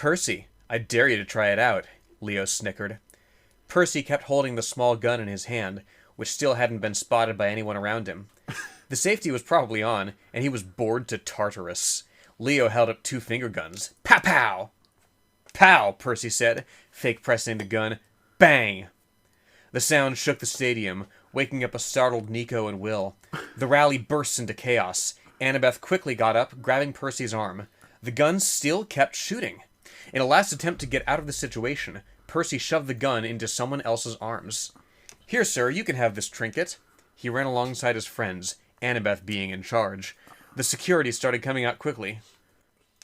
Percy, I dare you to try it out, Leo snickered. Percy kept holding the small gun in his hand, which still hadn't been spotted by anyone around him. The safety was probably on, and he was bored to Tartarus. Leo held up 2 finger guns. Pow pow! Pow, Percy said, fake pressing the gun. Bang! The sound shook the stadium, waking up a startled Nico and Will. The rally burst into chaos. Annabeth quickly got up, grabbing Percy's arm. The gun still kept shooting. In a last attempt to get out of the situation, Percy shoved the gun into someone else's arms. Here, sir, you can have this trinket. He ran alongside his friends, Annabeth being in charge. The security started coming out quickly.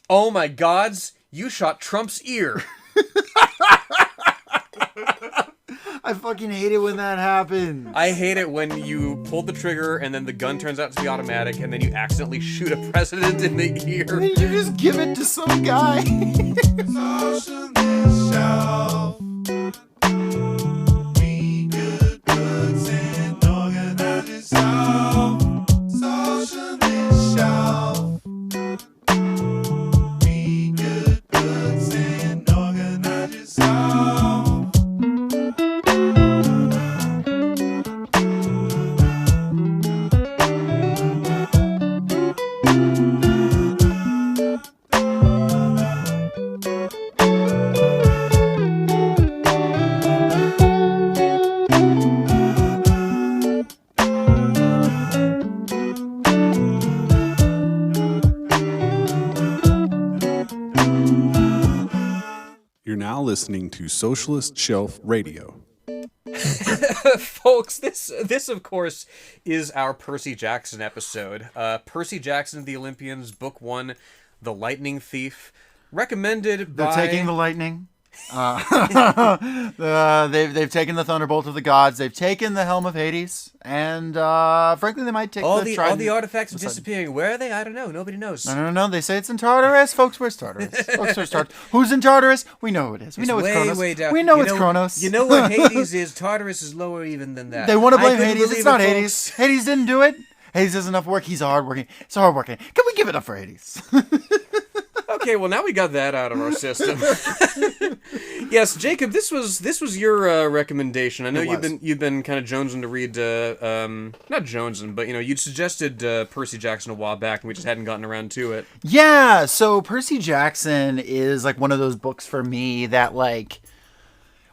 Oh my gods! You shot Trump's ear! I fucking hate it when that happens. I hate it when you pull the trigger and then the gun turns out to be automatic and then you accidentally shoot a president in the ear. And then you just give it to some guy. Listening to Socialist Shelf Radio. Folks, this of course is our Percy Jackson episode. Percy Jackson and the Olympians, Book 1, The Lightning Thief, recommended by... They're taking the lightning. They've taken the thunderbolt of the gods. They've taken the helm of Hades, and frankly, they might take all the artifacts are disappearing. Where are they? I don't know. Nobody knows. No. They say it's in Tartarus. Folks, where's Tartarus? Who's in Tartarus? We know who it is. We know it's Kronos. Way down. We know it's Kronos. You know what Hades is? Tartarus is lower even than that. They want to blame Hades. It's not Hades. Hades didn't do it. Hades does enough work. He's hardworking. It's hardworking. Can we give it up for Hades? Okay, well now we got that out of our system. Yes, Jacob, this was your recommendation. I know you've been kind of jonesing to read, not jonesing, but you'd suggested Percy Jackson a while back, and we just hadn't gotten around to it. Yeah, so Percy Jackson is like one of those books for me that like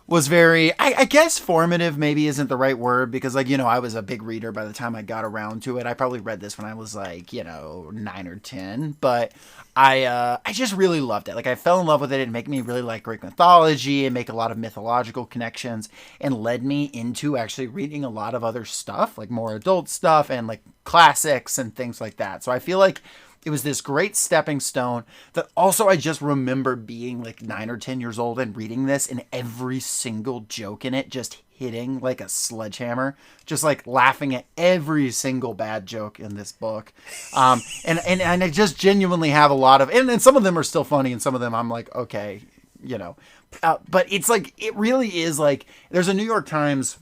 was very, I guess formative maybe isn't the right word, because like, I was a big reader by the time I got around to it. I probably read this when I was like, 9 or 10, but I just really loved it. Like I fell in love with it. It made me really like Greek mythology and make a lot of mythological connections, and led me into actually reading a lot of other stuff, like more adult stuff and like classics and things like that. So I feel like it was this great stepping stone that also I just remember being like 9 or 10 years old and reading this, and every single joke in it just hitting like a sledgehammer, just like laughing at every single bad joke in this book. And I just genuinely have a lot of, and some of them are still funny, and some of them I'm like, okay, but it's like, it really is like, there's a New York Times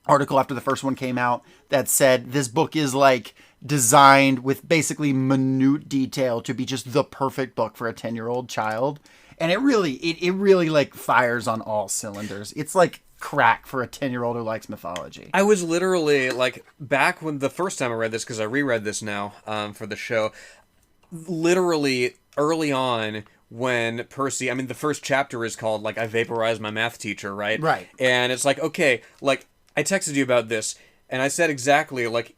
article after the first one came out that said this book is like designed with basically minute detail to be just the perfect book for a 10-year-old child. And it really like fires on all cylinders. It's like crack for a 10-year-old who likes mythology. I was literally like, back when the first time I read this, because I reread this now for the show, literally early on when Percy, the first chapter is called like I Vaporized My Math Teacher, right? Right. And it's like, okay, like I texted you about this and I said exactly like,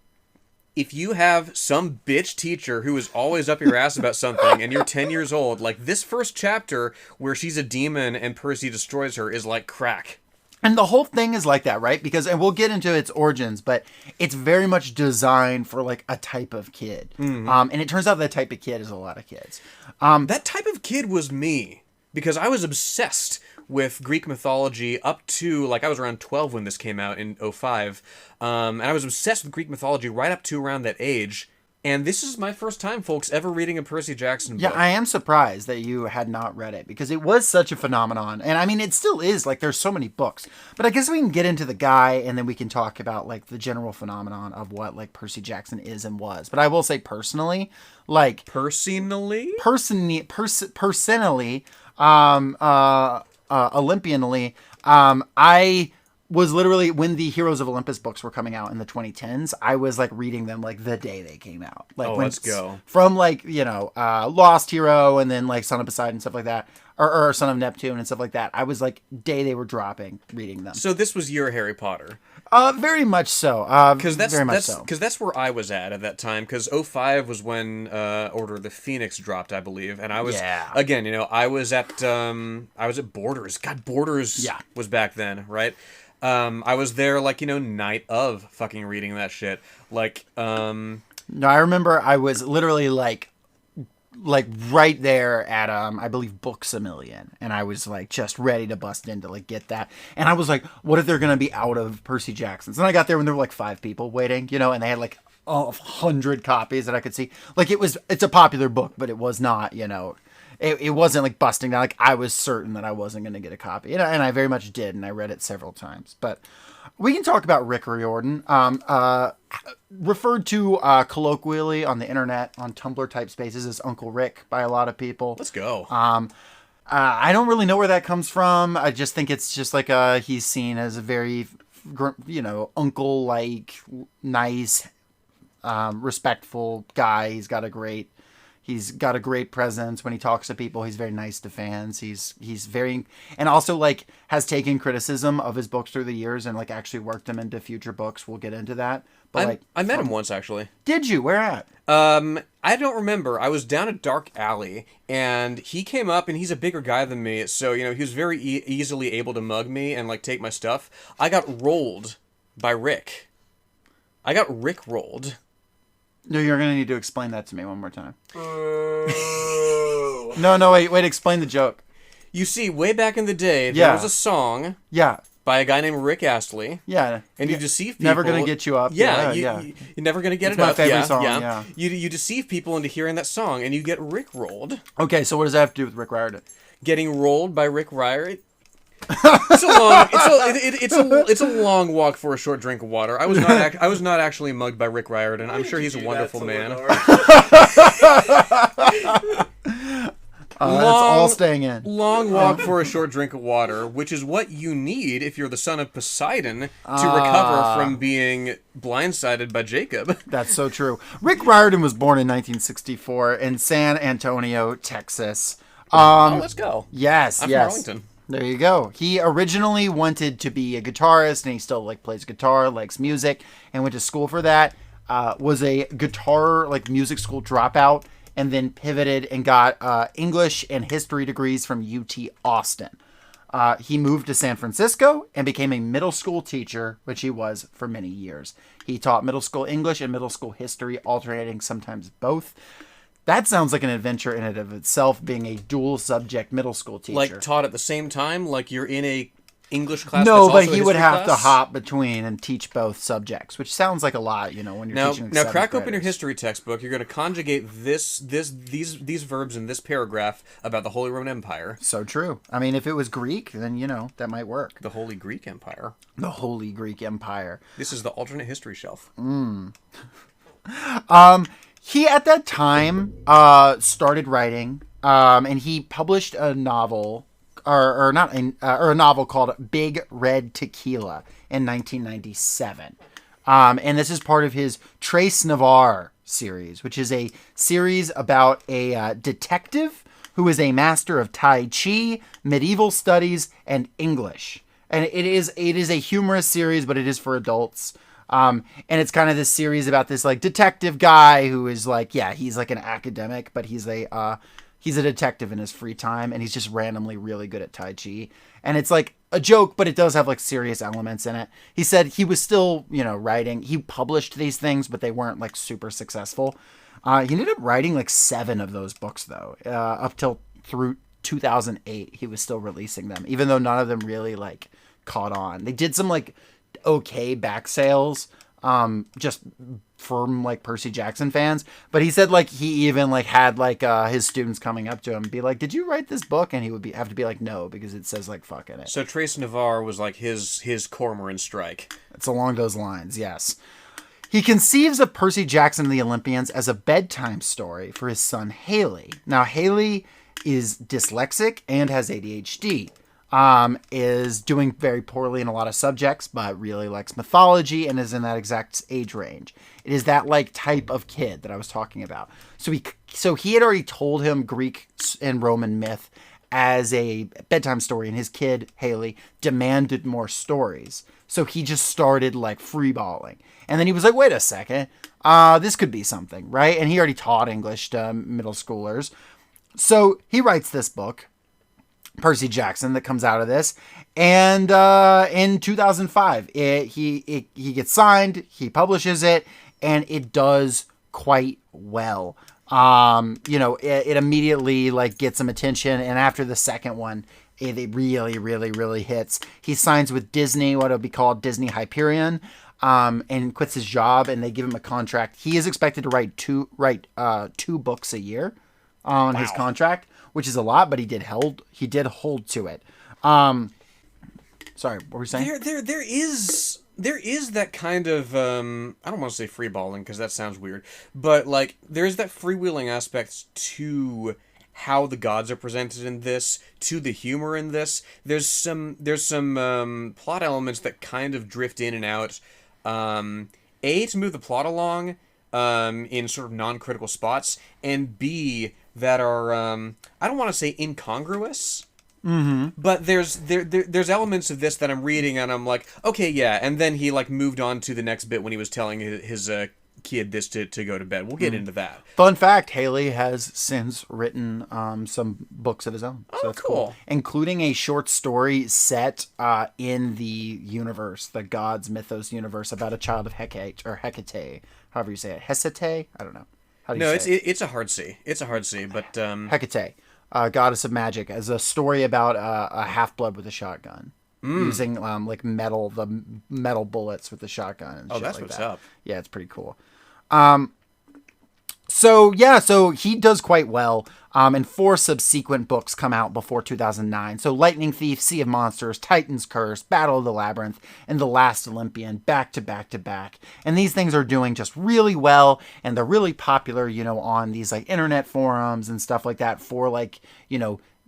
if you have some bitch teacher who is always up your ass about something and you're 10 years old, like this first chapter where she's a demon and Percy destroys her is like crack. And the whole thing is like that, right? Because, and we'll get into its origins, but it's very much designed for like a type of kid. Mm-hmm. And it turns out that type of kid is a lot of kids. That type of kid was me, because I was obsessed with Greek mythology up to, like, I was around 12 when this came out in 2005. And I was obsessed with Greek mythology right up to around that age. And this is my first time, folks, ever reading a Percy Jackson book. Yeah, I am surprised that you had not read it, because it was such a phenomenon. And it still is. Like, there's so many books. But I guess we can get into the guy, and then we can talk about, like, the general phenomenon of what, like, Percy Jackson is and was. But I will say personally, like... Personally, Olympianly, I was literally, when the Heroes of Olympus books were coming out in the 2010s, I was like reading them like the day they came out. Like, let's go. From like, Lost Hero and then like Son of Poseidon and stuff like that. Or Son of Neptune and stuff like that. I was like, day they were dropping, reading them. So this was your Harry Potter. Very much so. Because that's where I was at that time. Because 05 was when Order of the Phoenix dropped, I believe, and I was again, I was at Borders. God, Borders was back then, right? I was there like night of fucking reading that shit. Like, no, I remember I was literally like right there at I believe Books A Million, and I was like just ready to bust in to like get that, and I was like, what if they're gonna be out of Percy Jackson's? And I got there when there were like 5 people waiting, and they had like 100 copies that I could see. Like it's a popular book, but it was not, it wasn't like busting down. Like I was certain that I wasn't gonna get a copy, and I very much did, and I read it several times. But we can talk about Rick Riordan, referred to colloquially on the internet, on Tumblr type spaces, as Uncle Rick by a lot of people. Let's go. I don't really know where that comes from. I just think it's just like he's seen as a very, uncle-like, nice, respectful guy. He's got a great presence when he talks to people. He's very nice to fans. He's very, and also like has taken criticism of his books through the years and like actually worked them into future books. We'll get into that. But I met him once, actually. Did you? Where at? I don't remember. I was down a dark alley, and he came up, and he's a bigger guy than me, so he was very easily able to mug me and like take my stuff. I got rolled by Rick. I got Rick rolled. No, you're going to need to explain that to me one more time. No, wait, explain the joke. You see, way back in the day, there was a song by a guy named Rick Astley. Yeah. And you deceive people. Never going to get you up. You're never going to get it's it my up. Favorite song, yeah. You deceive people into hearing that song, and you get Rick rolled. Okay, so what does that have to do with Rick Riordan? Getting rolled by Rick Riordan? It's a long walk for a short drink of water. I was not actually mugged by Rick Riordan. I'm sure he's a wonderful man. That's all staying in. Long walk for a short drink of water, which is what you need if you're the son of Poseidon to recover from being blindsided by Jacob. That's so true. Rick Riordan was born in 1964 in San Antonio, Texas. Let's go. Yes, I'm yes. from Arlington. There you go. He originally wanted to be a guitarist, and he still plays guitar, likes music, and went to school for that. Was a guitar music school dropout, and then pivoted and got English and history degrees from UT Austin. He moved to San Francisco and became a middle school teacher, which he was for many years. He taught middle school English and middle school history, alternating sometimes both. That sounds like an adventure in and of itself, being a dual subject middle school teacher. Like taught at the same time? Like you're in a English class? No, that's but also he a would have history to class? hop between and teach both subjects, which sounds like a lot, when you're teaching. Now crack open your history textbook. You're going to conjugate these verbs in this paragraph about the Holy Roman Empire. So true. I mean, if it was Greek, then that might work. The Holy Greek Empire. The Holy Greek Empire. This is the alternate history shelf. He, at that time, started writing, and he published a novel, or a novel called Big Red Tequila in 1997. And this is part of his Trace Navarre series, which is a series about a detective who is a master of Tai Chi, medieval studies, and English. And it is a humorous series, but it is for adults. And it's kind of this series about this detective guy who is he's an academic, but he's a detective in his free time, and he's just randomly really good at Tai Chi. And it's a joke, but it does have serious elements in it. He said he was still, writing. He published these things, but they weren't super successful. He ended up writing 7 of those books though, up till through 2008. He was still releasing them, even though none of them really caught on. They did some okay back sales just from Percy Jackson fans, but he said he even had his students coming up to him and be like, did you write this book? And he would have to be no, because it says fuck in it. So Trace Navarre was his Cormoran strike. It's along those lines, yes. He conceives of Percy Jackson and the Olympians as a bedtime story for his son Haley. Now Haley is dyslexic and has ADHD. Is doing very poorly in a lot of subjects, but really likes mythology and is in that exact age range. It is that like type of kid that I was talking about. So he had already told him Greek and Roman myth as a bedtime story, and his kid Haley demanded more stories. So he just started like freeballing, and then he was like, "Wait a second, this could be something, right?" And he already taught English to middle schoolers, so he writes this book, Percy Jackson, that comes out of this. And in 2005, he gets signed, he publishes it, and it does quite well. It immediately like gets some attention, and after the second one, it really, really, really hits. He signs with Disney, what would be called Disney Hyperion, and quits his job, and they give him a contract. He is expected to write two books a year on his contract, which is a lot, but he did hold to it. Sorry, what were we saying? There is that kind of I don't want to say freeballing because that sounds weird, but like there's that freewheeling aspect to how the gods are presented in this, to the humor in this. There's some plot elements that kind of drift in and out. To move the plot along in sort of non-critical spots, and B, that are I don't want to say incongruous, but there's elements of this that I'm reading and I'm like, okay, yeah, and then he like moved on to the next bit when he was telling his kid this to go to bed. We'll get into that. Fun fact: Haley has since written some books of his own. So that's cool, including a short story set in the universe, the gods mythos universe, about a child of Hecate or Hecate, however you say it. Hecate? I don't know. How do you say it? It's a hard C. It's a hard C, but Hecate, goddess of magic, as a story about a half-blood with a shotgun, using like metal bullets with the shotgun. And that's like what's that. up. Yeah, it's pretty cool. So he does quite well. And 4 subsequent books come out before 2009. So Lightning Thief, Sea of Monsters, Titan's Curse, Battle of the Labyrinth, and The Last Olympian, back to back to back. And these things are doing just really well, and they're really popular, on these like internet forums and stuff like that for like,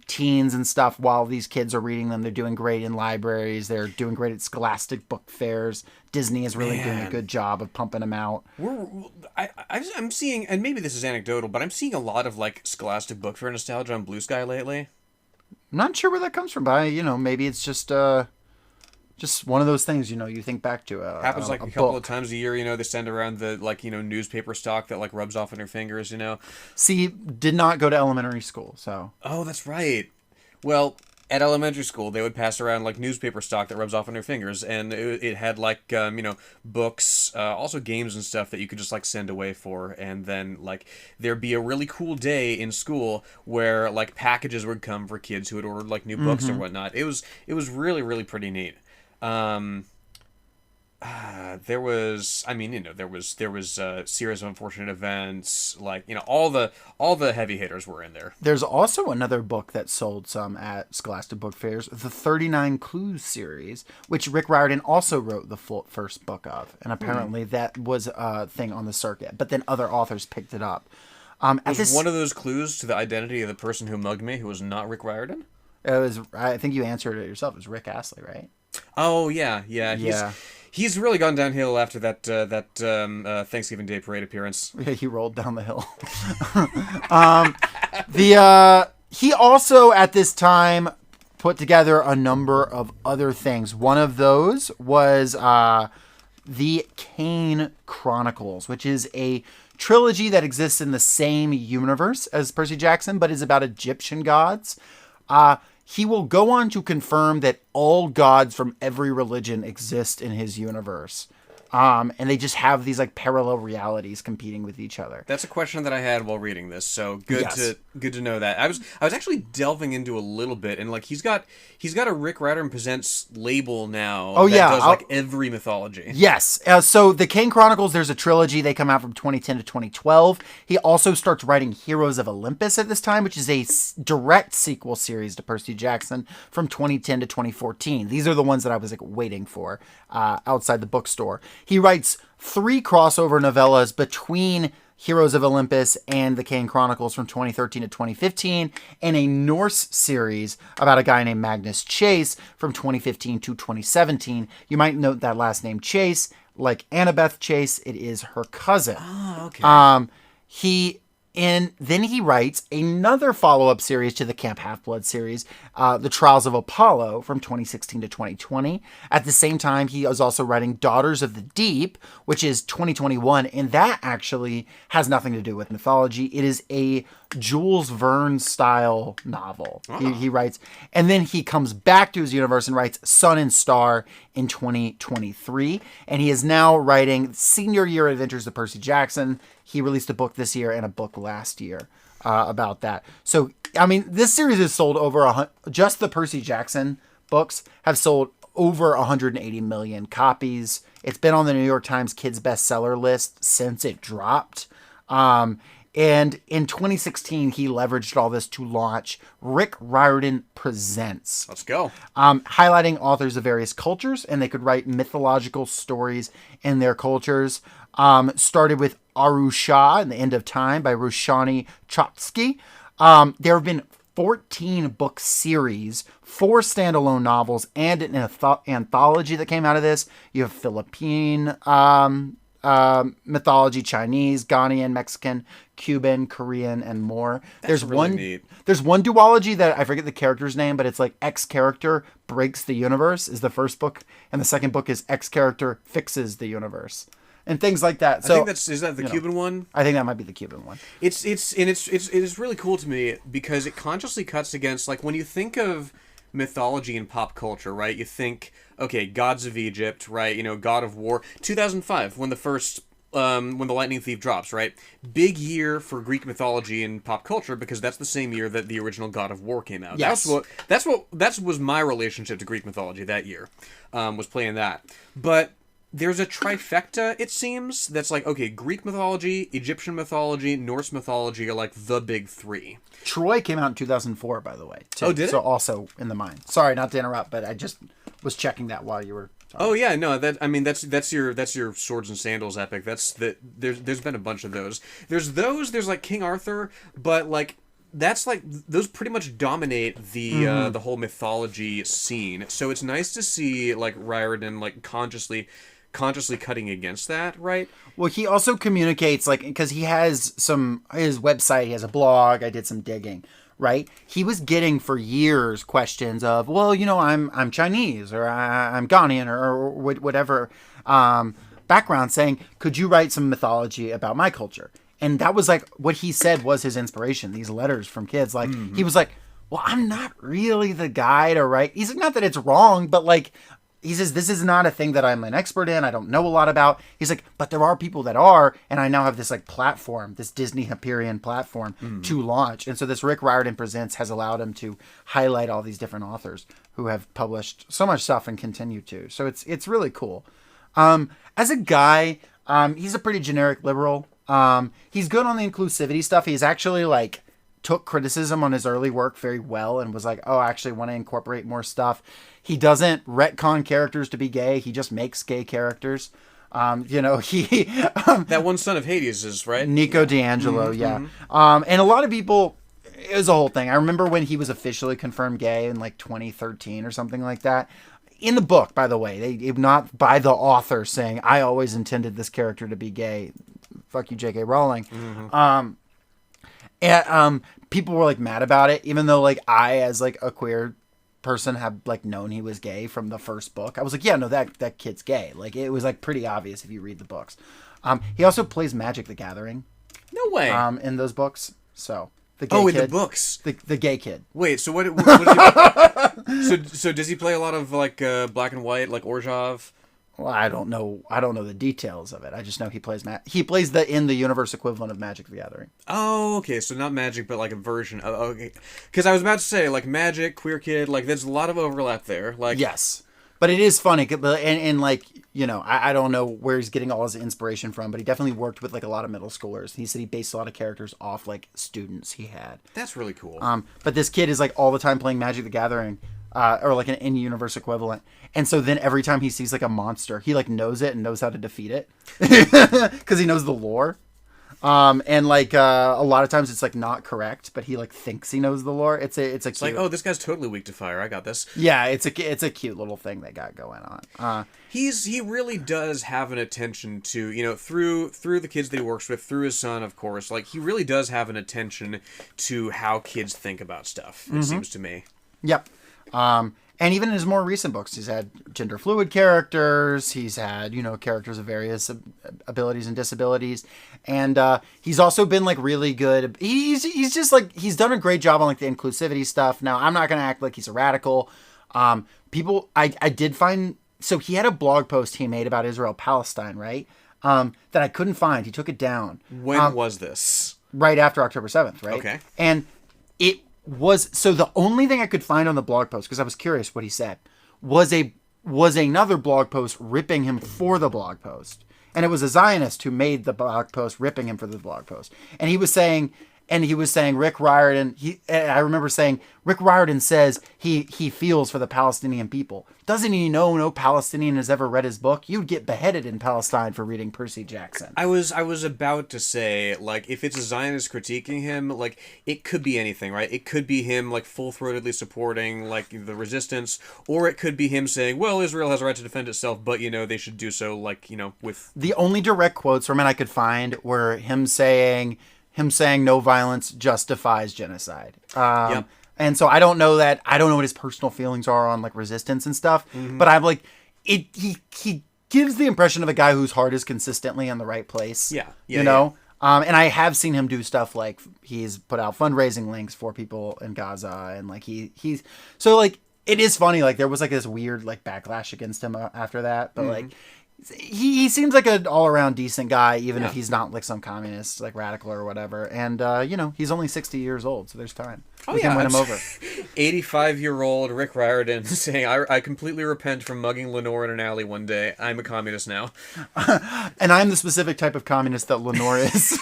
teens and stuff. While these kids are reading them, they're doing great in libraries. They're doing great at scholastic book fairs. Disney is really doing a good job of pumping them out. I'm seeing, and maybe this is anecdotal, but I'm seeing a lot of like scholastic book fair nostalgia on Blue Sky lately. I'm not sure where that comes from, but maybe it's just one of those things, you think back to. Happens like a couple of times a year, they send around the newspaper stock that like rubs off on your fingers, See, did not go to elementary school, so. Oh, that's right. Well, at elementary school, they would pass around like newspaper stock that rubs off on their fingers, and it had like books, also games and stuff that you could just like send away for, and then like there'd be a really cool day in school where like packages would come for kids who had ordered like new books or whatnot. It was really, really pretty neat. There was a series of unfortunate events, like all the heavy hitters were in there. There's also another book that sold some at Scholastic Book Fairs, the 39 Clues series, which Rick Riordan also wrote the first book of, and apparently that was a thing on the circuit. But then other authors picked it up. Was one of those clues to the identity of the person who mugged me, who was not Rick Riordan? It was. I think you answered it yourself. It was Rick Astley, right? Oh yeah. He's really gone downhill after that Thanksgiving Day parade appearance. Yeah, he rolled down the hill. He also at this time put together a number of other things. One of those was the Kane Chronicles, which is a trilogy that exists in the same universe as Percy Jackson, but is about Egyptian gods. He will go on to confirm that all gods from every religion exist in his universe. And they just have these like parallel realities competing with each other. That's a question that I had while reading this, so good to know that. I was actually delving into a little bit, and like he's got a Rick Riordan Presents label now. Oh that yeah, does like every mythology. Yes. So the Kane Chronicles, there's a trilogy. They come out from 2010 to 2012. He also starts writing Heroes of Olympus at this time, which is a direct sequel series to Percy Jackson from 2010 to 2014. These are the ones that I was like waiting for outside the bookstore. He writes 3 crossover novellas between Heroes of Olympus and the Kane Chronicles from 2013 to 2015, and a Norse series about a guy named Magnus Chase from 2015 to 2017. You might note that last name Chase, like Annabeth Chase, it is her cousin. Oh, okay. Then he writes another follow-up series to the Camp Halfblood series, The Trials of Apollo from 2016 to 2020. At the same time, he is also writing Daughters of the Deep, which is 2021, and that actually has nothing to do with mythology. It is a Jules Verne-style novel. He writes, and then he comes back to his universe and writes Sun and Star in 2023, and he is now writing Senior Year Adventures of Percy Jackson. He released a book this year and a book last year about that. So, I mean, this series has sold over just the Percy Jackson books have sold over 180 million copies. It's been on the New York Times Kids bestseller list since it dropped. And in 2016, he leveraged all this to launch Rick Riordan Presents. Let's go. Highlighting authors of various cultures, and they could write mythological stories in their cultures. Started with Arusha and the End of Time by Rushani Chotsky. There have been 14 book series, 4 standalone novels, and an anthology that came out of this. You have Philippine mythology, Chinese, Ghanaian, Mexican, Cuban, Korean, and more. That's really neat. There's one duology that I forget the character's name, but it's like X character breaks the universe is the first book, and the second book is X character fixes the universe. And things like that. So, I think is that the Cuban one? I think that might be the Cuban one. It is really cool to me because it consciously cuts against, like, when you think of mythology and pop culture, right? You think, okay, gods of Egypt, right? You know, God of War. 2005, when the Lightning Thief drops, right? Big year for Greek mythology and pop culture because that's the same year that the original God of War came out. Yes. That was my relationship to Greek mythology that year. Was playing that, but. There's a trifecta, it seems, that's like, okay, Greek mythology, Egyptian mythology, Norse mythology are like the big 3. Troy came out in 2004, by the way. Too. Oh, did it? So also in the mind. Sorry, not to interrupt, but I just was checking that while you were talking. Oh yeah, no, that's your Swords and Sandals epic. There's been a bunch of those. There's like King Arthur, but like that's like those pretty much dominate the whole mythology scene. So it's nice to see like Riordan like consciously cutting against that, right? Well, he also communicates, like, because he has his website, he has a blog, I did some digging, right? He was getting for years questions of, well, you know, I'm Chinese, or I'm Ghanaian, or whatever background, saying, could you write some mythology about my culture? And that was, like, what he said was his inspiration, these letters from kids. Like, he was like, well, I'm not really the guy to write. He's like, not that it's wrong, but, like, he says, this is not a thing that I'm an expert in. I don't know a lot about. He's like, but there are people that are, and I now have this like platform, this Disney Hyperion platform to launch. And so this Rick Riordan Presents has allowed him to highlight all these different authors who have published so much stuff and continue to. So it's really cool. As a guy, he's a pretty generic liberal. He's good on the inclusivity stuff. He's actually like took criticism on his early work very well and was like, oh, I actually want to incorporate more stuff. He doesn't retcon characters to be gay. He just makes gay characters. You know, he... that one son of Hades is, right? Nico D'Angelo, yeah. And a lot of people... It was a whole thing. I remember when he was officially confirmed gay in like 2013 or something like that. In the book, by the way, not by the author saying, I always intended this character to be gay. Fuck you, J.K. Rowling. And people were like mad about it, even though like I, as like a queer person, have like known he was gay from the first book. I was like, yeah, no, that kid's gay. Like it was like pretty obvious if you read the books. He also plays Magic the Gathering. No way. In those books. So the gay in kid, the books, the gay kid. Wait, so what so does he play a lot of like black and white, like Orzhov? Well, I don't know the details of it. I just know he plays the in the universe equivalent of Magic the Gathering. Oh, okay. So not Magic, but like a version of, okay. Because I was about to say like Magic, queer kid, like there's a lot of overlap there. Like yes, but it is funny, and like you know, I don't know where he's getting all his inspiration from, but he definitely worked with like a lot of middle schoolers. He said he based a lot of characters off like students he had. That's really cool. But this kid is like all the time playing Magic the Gathering. Or like an in-universe equivalent. And so then every time he sees like a monster, he like knows it and knows how to defeat it. Because he knows the lore. And like a lot of times it's like not correct, but he like thinks he knows the lore. It's It's like, oh, this guy's totally weak to fire. I got this. Yeah, it's a cute little thing they got going on. He really does have an attention to, through the kids that he works with, through his son, of course. Like, he really does have an attention to how kids think about stuff, it seems to me. Yep. And even in his more recent books, he's had gender fluid characters. He's had, characters of various abilities and disabilities. And he's also been like really good. He's just like, he's done a great job on like the inclusivity stuff. Now, I'm not going to act like he's a radical. I did find, so he had a blog post he made about Israel-Palestine, right? That I couldn't find. He took it down. When was this? Right after October 7th, right? Okay. And it was, so the only thing I could find on the blog post, because I was curious what he said, was another blog post ripping him for the blog post. And it was a Zionist who made the blog post ripping him for the blog post. And he was saying Rick Riordan, I remember saying, Rick Riordan says he feels for the Palestinian people. Doesn't he know no Palestinian has ever read his book? You'd get beheaded in Palestine for reading Percy Jackson. I was about to say, like, if it's a Zionist critiquing him, like, it could be anything, right? It could be him, like, full-throatedly supporting, like, the resistance, or it could be him saying, well, Israel has a right to defend itself, but, they should do so, like, with... The only direct quotes from it I could find were him saying no violence justifies genocide. Yep. And so I don't know what his personal feelings are on like resistance and stuff, but I'm like, he gives the impression of a guy whose heart is consistently in the right place. Yeah. And I have seen him do stuff like he's put out fundraising links for people in Gaza, and like he's so like, it is funny. Like there was like this weird like backlash against him after that, but like, he seems like an all-around decent guy, even if he's not like some communist, like radical or whatever. And, he's only 60 years old, so there's time. We can win him over. 85-year-old Rick Riordan saying, I completely repent from mugging Lenore in an alley one day. I'm a communist now. And I'm the specific type of communist that Lenore is.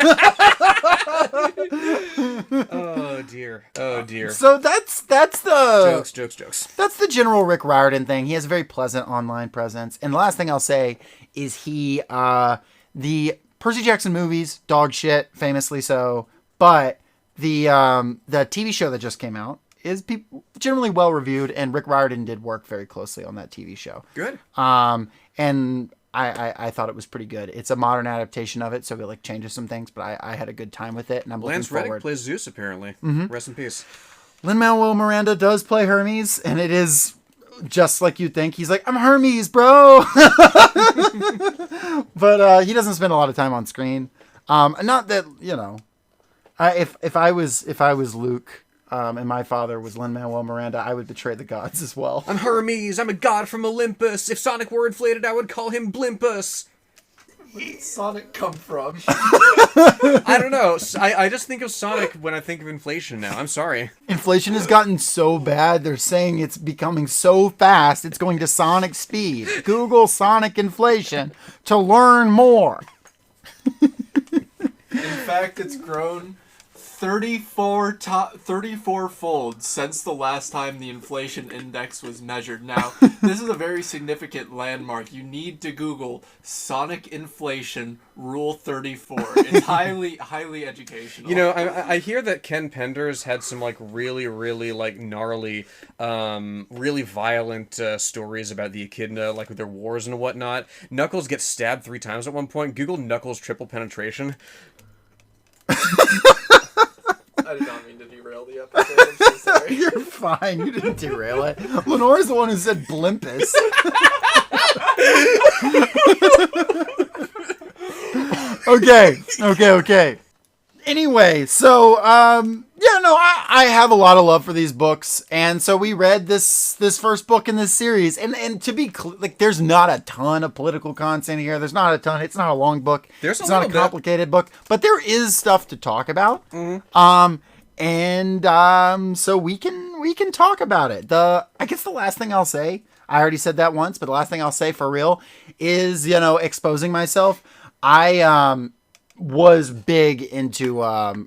Oh, dear. Oh, dear. So that's the... Jokes. That's the general Rick Riordan thing. He has a very pleasant online presence. And the last thing I'll say is the Percy Jackson movies, dog shit, famously so. But the TV show that just came out is generally well reviewed, and Rick Riordan did work very closely on that TV show. Good. And I thought it was pretty good. It's a modern adaptation of it, so it like changes some things, but I had a good time with it, and I'm looking Lance forward. Reddick plays Zeus, apparently. Rest in peace. Lin-Manuel Miranda does play Hermes, and it is just like you'd think. He's like, I'm Hermes, bro! But he doesn't spend a lot of time on screen. Not that, if I was Luke, and my father was Lin-Manuel Miranda, I would betray the gods as well. I'm Hermes. I'm a god from Olympus. If Sonic were inflated, I would call him Blimpus. Where did Sonic come from? I don't know. I just think of Sonic when I think of inflation now. I'm sorry. Inflation has gotten so bad, they're saying it's becoming so fast, it's going to sonic speed. Google Sonic inflation to learn more. In fact, it's grown 34 fold since the last time the inflation index was measured. Now, this is a very significant landmark. You need to Google Sonic inflation rule 34. It's highly educational. I hear that Ken Penders had some like really like gnarly, really violent stories about the Echidna, like with their wars and whatnot. Knuckles gets stabbed 3 times at one point. Google Knuckles triple penetration. I did not mean to derail the episode. I'm so sorry. You're fine. You didn't derail it. Lenore's the one who said Blimpus. Okay. Anyway, so I have a lot of love for these books, and so we read this first book in this series, and to be clear, like, there's not a ton of political content here. There's not a ton. It's not a long book. It's not a complicated book, but there is stuff to talk about. So we can talk about it. I guess the last thing I'll say, I already said that once, but the last thing I'll say for real is, exposing myself. I was big into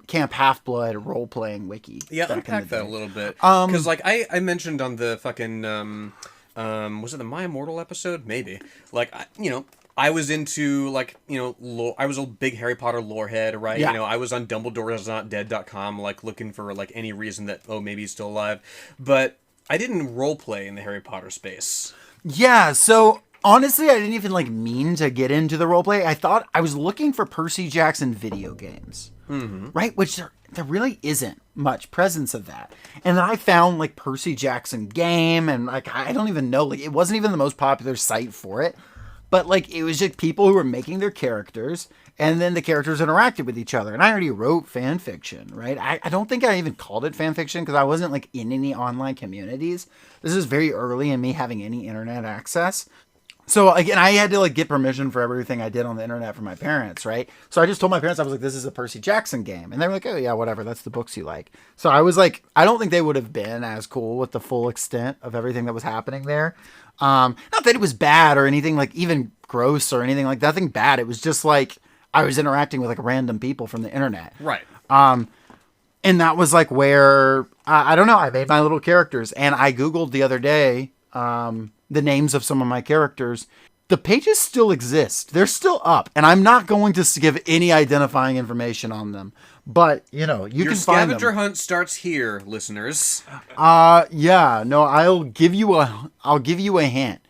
Camp Halfblood role-playing wiki. Yeah, unpack that a little bit. Because, I mentioned on the fucking, was it the My Immortal episode? Maybe. I was into, like, lore. I was a big Harry Potter lore head, right? Yeah. I was on DumbledoreIsNotDead.com, like, looking for, like, any reason that, maybe he's still alive. But I didn't roleplay in the Harry Potter space. Yeah, so honestly, I didn't even like mean to get into the roleplay. I thought I was looking for Percy Jackson video games, right? Which there really isn't much presence of that. And then I found like Percy Jackson game, and like I don't even know, like it wasn't even the most popular site for it, but like it was just people who were making their characters, and then the characters interacted with each other. And I already wrote fan fiction, right? I don't think I even called it fan fiction because I wasn't like in any online communities. This is very early in me having any internet access. So again, I had to like get permission for everything I did on the internet from my parents, right? So I just told my parents, I was like, this is a Percy Jackson game. And they were like, oh yeah, whatever. That's the books you like. So I was like, I don't think they would have been as cool with the full extent of everything that was happening there. Not that it was bad or anything like even gross or anything like nothing bad. It was just like, I was interacting with like random people from the internet. Right. And that was like where, I don't know, I made my little characters. And I Googled the other day the names of some of my characters. The pages still exist. They're still up. And I'm not going to give any identifying information on them. But, you can find them. Your scavenger hunt starts here, listeners. Yeah. No, I'll give you a hint.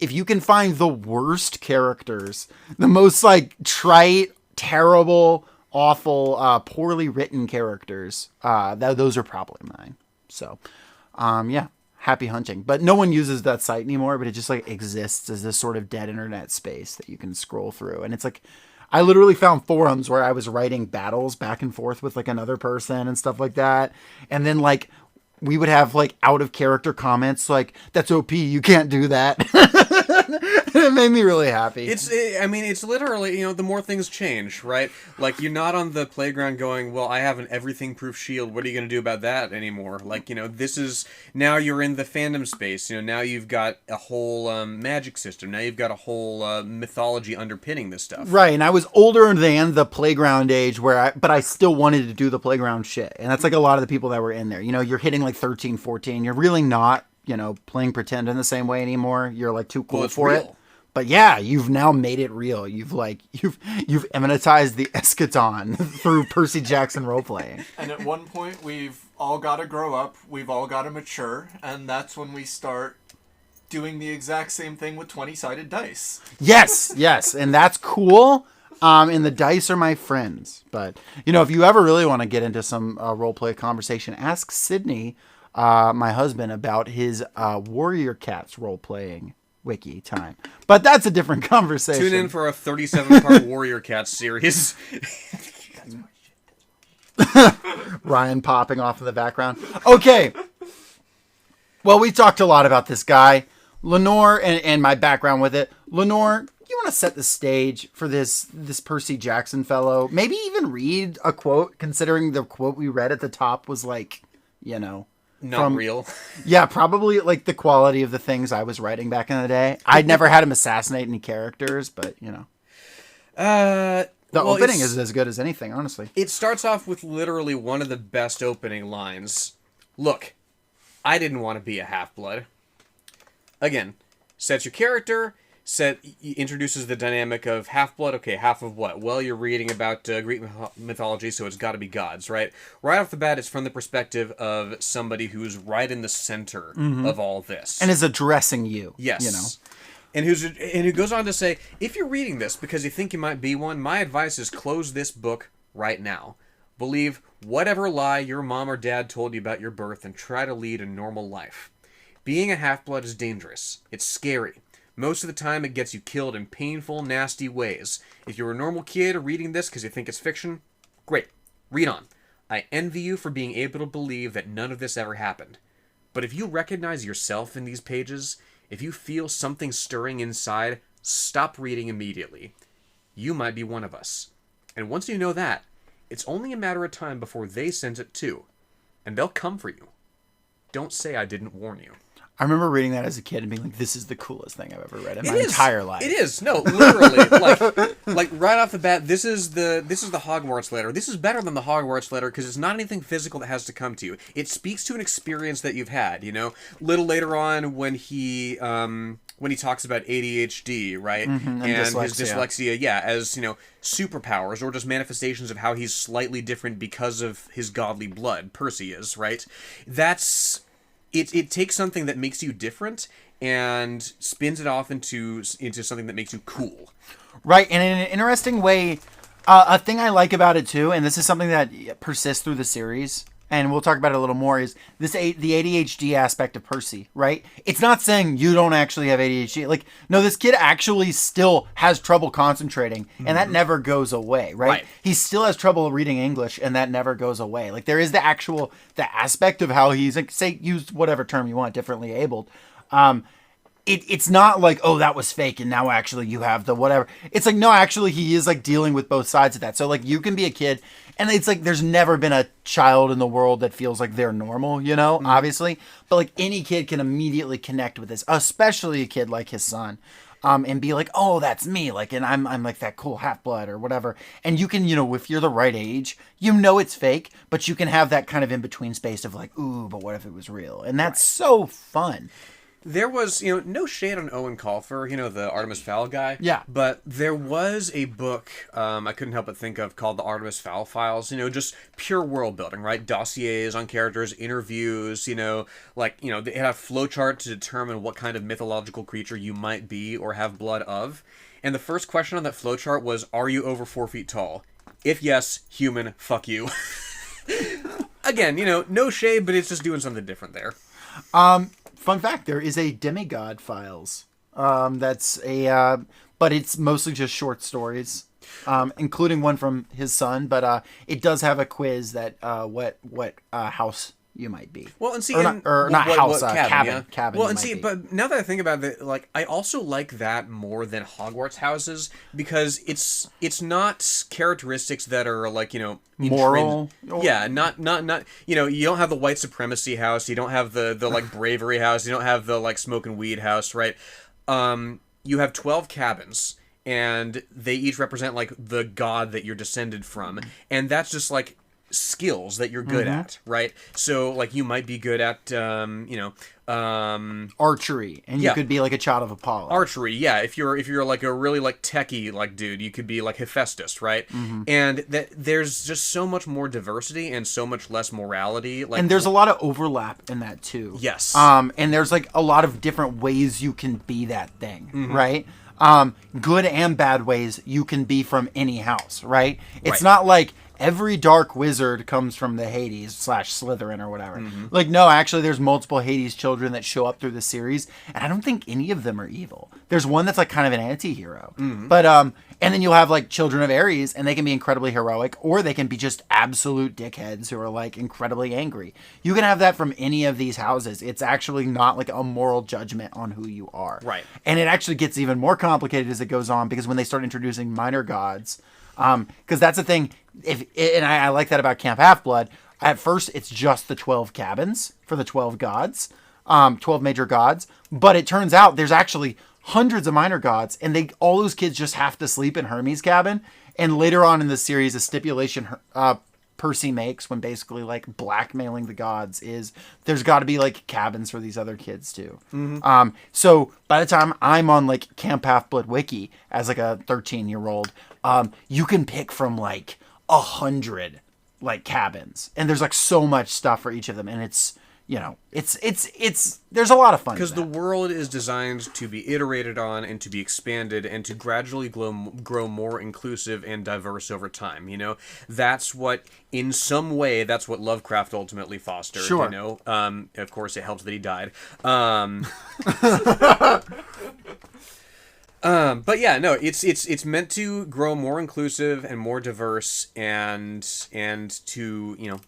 If you can find the worst characters, the most like trite, terrible, awful, poorly written characters, those are probably mine. So, yeah, happy hunting. But no one uses that site anymore, but it just like exists as this sort of dead internet space that you can scroll through. And it's like, I literally found forums where I was writing battles back and forth with like another person and stuff like that. And then like, we would have like out of character comments like, that's OP, you can't do that. It made me really happy. It's literally, the more things change, right? Like, you're not on the playground going, well, I have an everything-proof shield, what are you going to do about that anymore? Like, this is, now you're in the fandom space, now you've got a whole magic system, now you've got a whole mythology underpinning this stuff. Right, and I was older than the playground age, but I still wanted to do the playground shit. And that's like a lot of the people that were in there. You're hitting like 13, 14, you're really not, playing pretend in the same way anymore. You're like too cool for real. it. But yeah, you've now made it real. You've eminentized the eschaton through Percy Jackson roleplaying. And at one point, we've all got to grow up. We've all got to mature. And that's when we start doing the exact same thing with 20-sided dice. Yes. And that's cool. And the dice are my friends. But, if you ever really want to get into some roleplay conversation, ask Sydney, my husband, about his Warrior Cats role-playing wiki time. But that's a different conversation. Tune in for a 37-part Warrior Cats series. Ryan popping off in the background. Okay. Well, we talked a lot about this guy. Lenore, and my background with it. Lenore, you want to set the stage for this Percy Jackson fellow? Maybe even read a quote, considering the quote we read at the top was like, Not real. Yeah, probably like the quality of the things I was writing back in the day. I'd never had him assassinate any characters, but the opening is as good as anything, honestly. It starts off with literally one of the best opening lines. Look, I didn't want to be a half-blood. Again, sets your character, introduces the dynamic of half-blood. Okay, half of what? Well, you're reading about Greek mythology, so it's got to be gods, right? Right off the bat, it's from the perspective of somebody who's right in the center of all this. And is addressing you. Yes. And who goes on to say, if you're reading this because you think you might be one, my advice is close this book right now. Believe whatever lie your mom or dad told you about your birth and try to lead a normal life. Being a half-blood is dangerous. It's scary. Most of the time, it gets you killed in painful, nasty ways. If you're a normal kid reading this because you think it's fiction, great. Read on. I envy you for being able to believe that none of this ever happened. But if you recognize yourself in these pages, if you feel something stirring inside, stop reading immediately. You might be one of us. And once you know that, it's only a matter of time before they sense it too. And they'll come for you. Don't say I didn't warn you. I remember reading that as a kid and being like, this is the coolest thing I've ever read in my entire life. It is. No, literally. like right off the bat, this is the Hogwarts letter. This is better than the Hogwarts letter because it's not anything physical that has to come to you. It speaks to an experience that you've had, Little later on when he when he talks about ADHD, right? and his dyslexia. dyslexia, as, superpowers or just manifestations of how he's slightly different because of his godly blood, Percy is, right? That's... It takes something that makes you different and spins it off into something that makes you cool. Right, and in an interesting way, a thing I like about it too, and this is something that persists through the series, and we'll talk about it a little more, is the ADHD aspect of Percy, right? It's not saying you don't actually have ADHD. Like, no, this kid actually still has trouble concentrating, and that never goes away, right? He still has trouble reading English, and that never goes away. Like, there is the aspect of how he's, like, say, use whatever term you want, differently abled. It's not like, oh, that was fake and now actually you have the whatever. It's like, no, actually he is like dealing with both sides of that. So like you can be a kid and it's like there's never been a child in the world that feels like they're normal, obviously. But like any kid can immediately connect with this, especially a kid like his son. And be like, oh, that's me. Like, and I'm like that cool half-blood or whatever. And you can, if you're the right age, it's fake, but you can have that kind of in-between space of like, ooh, but what if it was real? And that's so fun. There was, no shade on Owen Colfer, the Artemis Fowl guy. Yeah. But there was a book I couldn't help but think of called the Artemis Fowl Files, just pure world building, right? Dossiers on characters, interviews, they had a flowchart to determine what kind of mythological creature you might be or have blood of. And the first question on that flowchart was, are you over 4 feet tall? If yes, human, fuck you. Again, no shade, but it's just doing something different there. Fun fact, there is a Demigod Files. But it's mostly just short stories, including one from his son. But it does have a quiz that what house you might be. Well, and see, cabin. Well, and see, but now that I think about it, like I also like that more than Hogwarts houses because it's not characteristics that are like moral. Yeah, not you don't have the white supremacy house, you don't have the like bravery house, you don't have the like smoking weed house, right? You have 12 cabins. And they each represent like the god that you're descended from, and that's just like skills that you're good at, right? So like you might be good at archery, and you could be like a child of Apollo. Archery, yeah. If you're like a really like techie like dude, you could be like Hephaestus, right? And that there's just so much more diversity and so much less morality. Like, and there's a lot of overlap in that too. Yes. And there's like a lot of different ways you can be that thing, right? Good and bad ways you can be from any house, right? It's not like every dark wizard comes from the Hades / Slytherin or whatever. Like, no, actually, there's multiple Hades children that show up through the series, and I don't think any of them are evil. There's one that's like kind of an anti-hero. But, and then you'll have like children of Ares, and they can be incredibly heroic, or they can be just absolute dickheads who are like incredibly angry. You can have that from any of these houses. It's actually not like a moral judgment on who you are. Right. And it actually gets even more complicated as it goes on, because when they start introducing minor gods, because that's the thing, and I like that about Camp Halfblood. At first, it's just the 12 cabins for the 12 gods, 12 major gods. But it turns out there's actually hundreds of minor gods, and all those kids just have to sleep in Hermes' cabin. And later on in the series, a stipulation Percy makes when basically like blackmailing the gods is there's got to be like cabins for these other kids too. So by the time I'm on like Camp Halfblood Wiki as like a 13-year-old, you can pick from like 100 like cabins, and there's like so much stuff for each of them, and it's there's a lot of fun because the world is designed to be iterated on and to be expanded and to gradually grow more inclusive and diverse over time. That's what, in some way, that's what Lovecraft ultimately fostered. Sure. Of course, it helps that he died. But yeah, no, it's meant to grow more inclusive and more diverse and to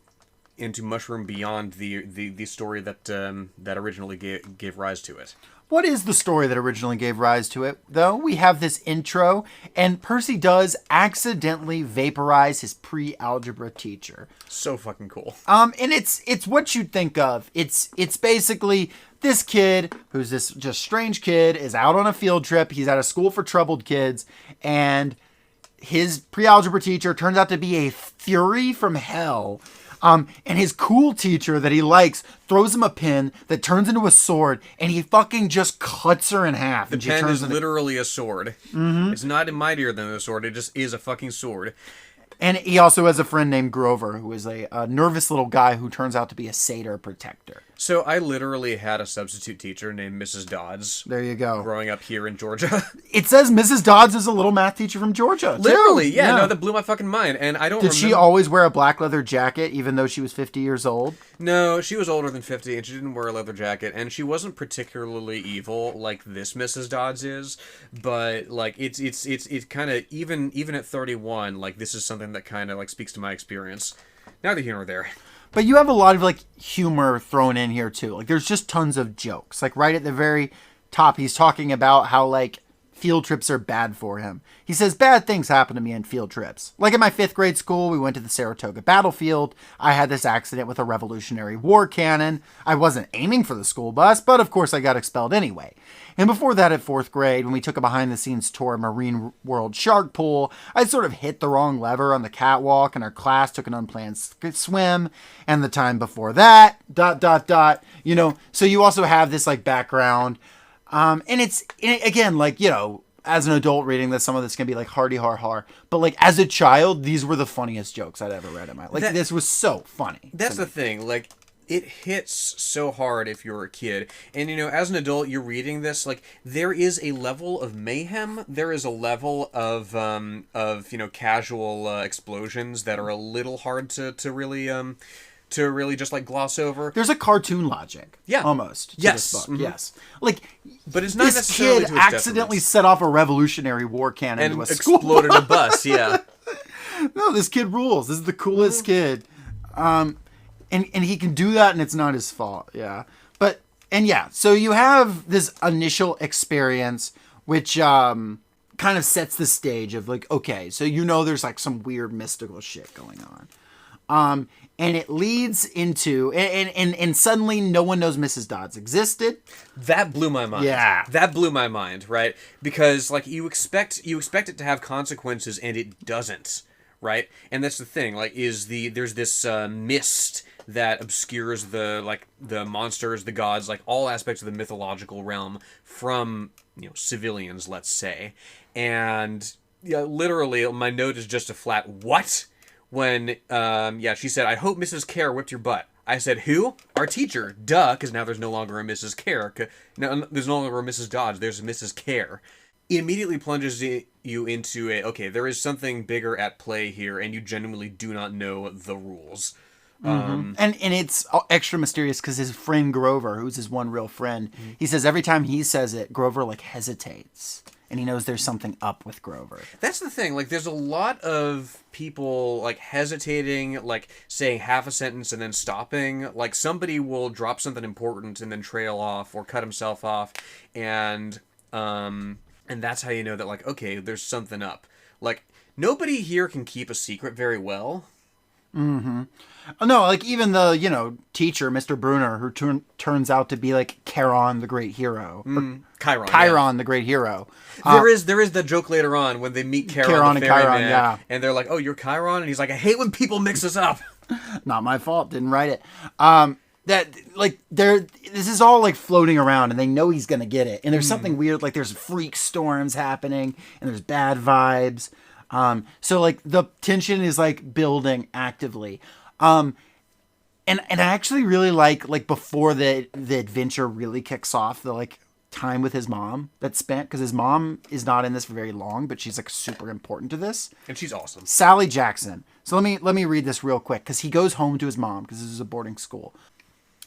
and to mushroom beyond the story that originally gave rise to it. What is the story that originally gave rise to it, though? We have this intro, and Percy does accidentally vaporize his pre-algebra teacher. So fucking cool. And it's what you'd think of. It's basically this kid, who's this just strange kid, is out on a field trip. He's at a school for troubled kids, and his pre-algebra teacher turns out to be a fury from hell. And his cool teacher that he likes throws him a pin that turns into a sword, and he fucking just cuts her in half. The pen is literally a sword. Mm-hmm. It's not mightier than a sword. It just is a fucking sword. And he also has a friend named Grover, who is a nervous little guy who turns out to be a satyr protector. So I literally had a substitute teacher named Mrs. Dodds. There you go. Growing up here in Georgia. It says Mrs. Dodds is a little math teacher from Georgia. Literally, yeah. No, that blew my fucking mind. And I don't Did she always wear a black leather jacket, even though she was 50 years old? No, she was older than 50, and she didn't wear a leather jacket, and she wasn't particularly evil like this Mrs. Dodds is, but, like, it's kind of, even at 31, like, this is something that kind of, like, speaks to my experience. Neither here nor there. But you have a lot of, like, humor thrown in here, too. Like, there's just tons of jokes. Like, right at the very top, he's talking about how, like, field trips are bad for him. He says, bad things happen to me in field trips. Like in my 5th grade school, we went to the Saratoga battlefield. I had this accident with a Revolutionary War cannon. I wasn't aiming for the school bus, but of course I got expelled anyway. And before that at 4th grade, when we took a behind-the-scenes tour of Marine World Shark Pool, I sort of hit the wrong lever on the catwalk, and our class took an unplanned swim. And the time before that, ... You know, so you also have this, like, background. And it's, again, like, you know, as an adult reading this, some of this can be like hardy har. But like as a child, these were the funniest jokes I'd ever read in my life. Like this was so funny. That's the thing. Like it hits so hard if you're a kid. And you know, as an adult, you're reading this, like there is a level of mayhem. There is a level of you know, casual explosions that are a little hard to really just like gloss over. There's a cartoon logic. Yeah. Almost. To yes. This book. Mm-hmm. Yes. Like, but it's not this necessarily kid accidentally set off a Revolutionary War cannon and into a school exploded a bus. Yeah. No, this kid rules. This is the coolest kid. And he can do that and it's not his fault. Yeah. But, and yeah, so you have this initial experience, which, kind of sets the stage of like, okay, so you know there's like some weird mystical shit going on. And it leads into, and suddenly no one knows Mrs. Dodds existed. That blew my mind. Yeah. That blew my mind, right? Because, like, you expect it to have consequences, and it doesn't, right? And that's the thing, like, there's this mist that obscures the monsters, the gods, like, all aspects of the mythological realm from, you know, civilians, let's say. And, yeah, literally, my note is just a flat, what? When, she said, I hope Mrs. Care whipped your butt. I said, who? Our teacher. Duh, because now there's no longer a Mrs. Care. No, there's no longer a Mrs. Dodge. There's a Mrs. Care. It immediately plunges you into there is something bigger at play here, and you genuinely do not know the rules. Mm-hmm. And it's extra mysterious because his friend Grover, who's his one real friend, he says every time he says it, Grover, like, hesitates. And he knows there's something up with Grover. That's the thing. Like, there's a lot of people, like, hesitating, like, saying half a sentence and then stopping. Like, somebody will drop something important and then trail off or cut himself off. And that's how you know that, like, okay, there's something up. Like, nobody here can keep a secret very well. Mm-hmm. Oh, no, like, even the, you know, teacher, Mr. Brunner, who turns out to be, like, Charon, the great hero. Chiron, the great hero. There is the joke later on when they meat Charon the and Chiron, yeah. And they're like, oh, you're Chiron? And he's like, I hate when people mix us up. Not my fault. Didn't write it. This is all, like, floating around, and they know he's going to get it. And there's something weird, like, there's freak storms happening, and there's bad vibes. So, like, the tension is, like, building actively. And I actually really like before the adventure really kicks off, the, like, time with his mom that's spent, because his mom is not in this for very long, but she's, like, super important to this. And she's awesome. Sally Jackson. So let me read this real quick, because he goes home to his mom, because this is a boarding school.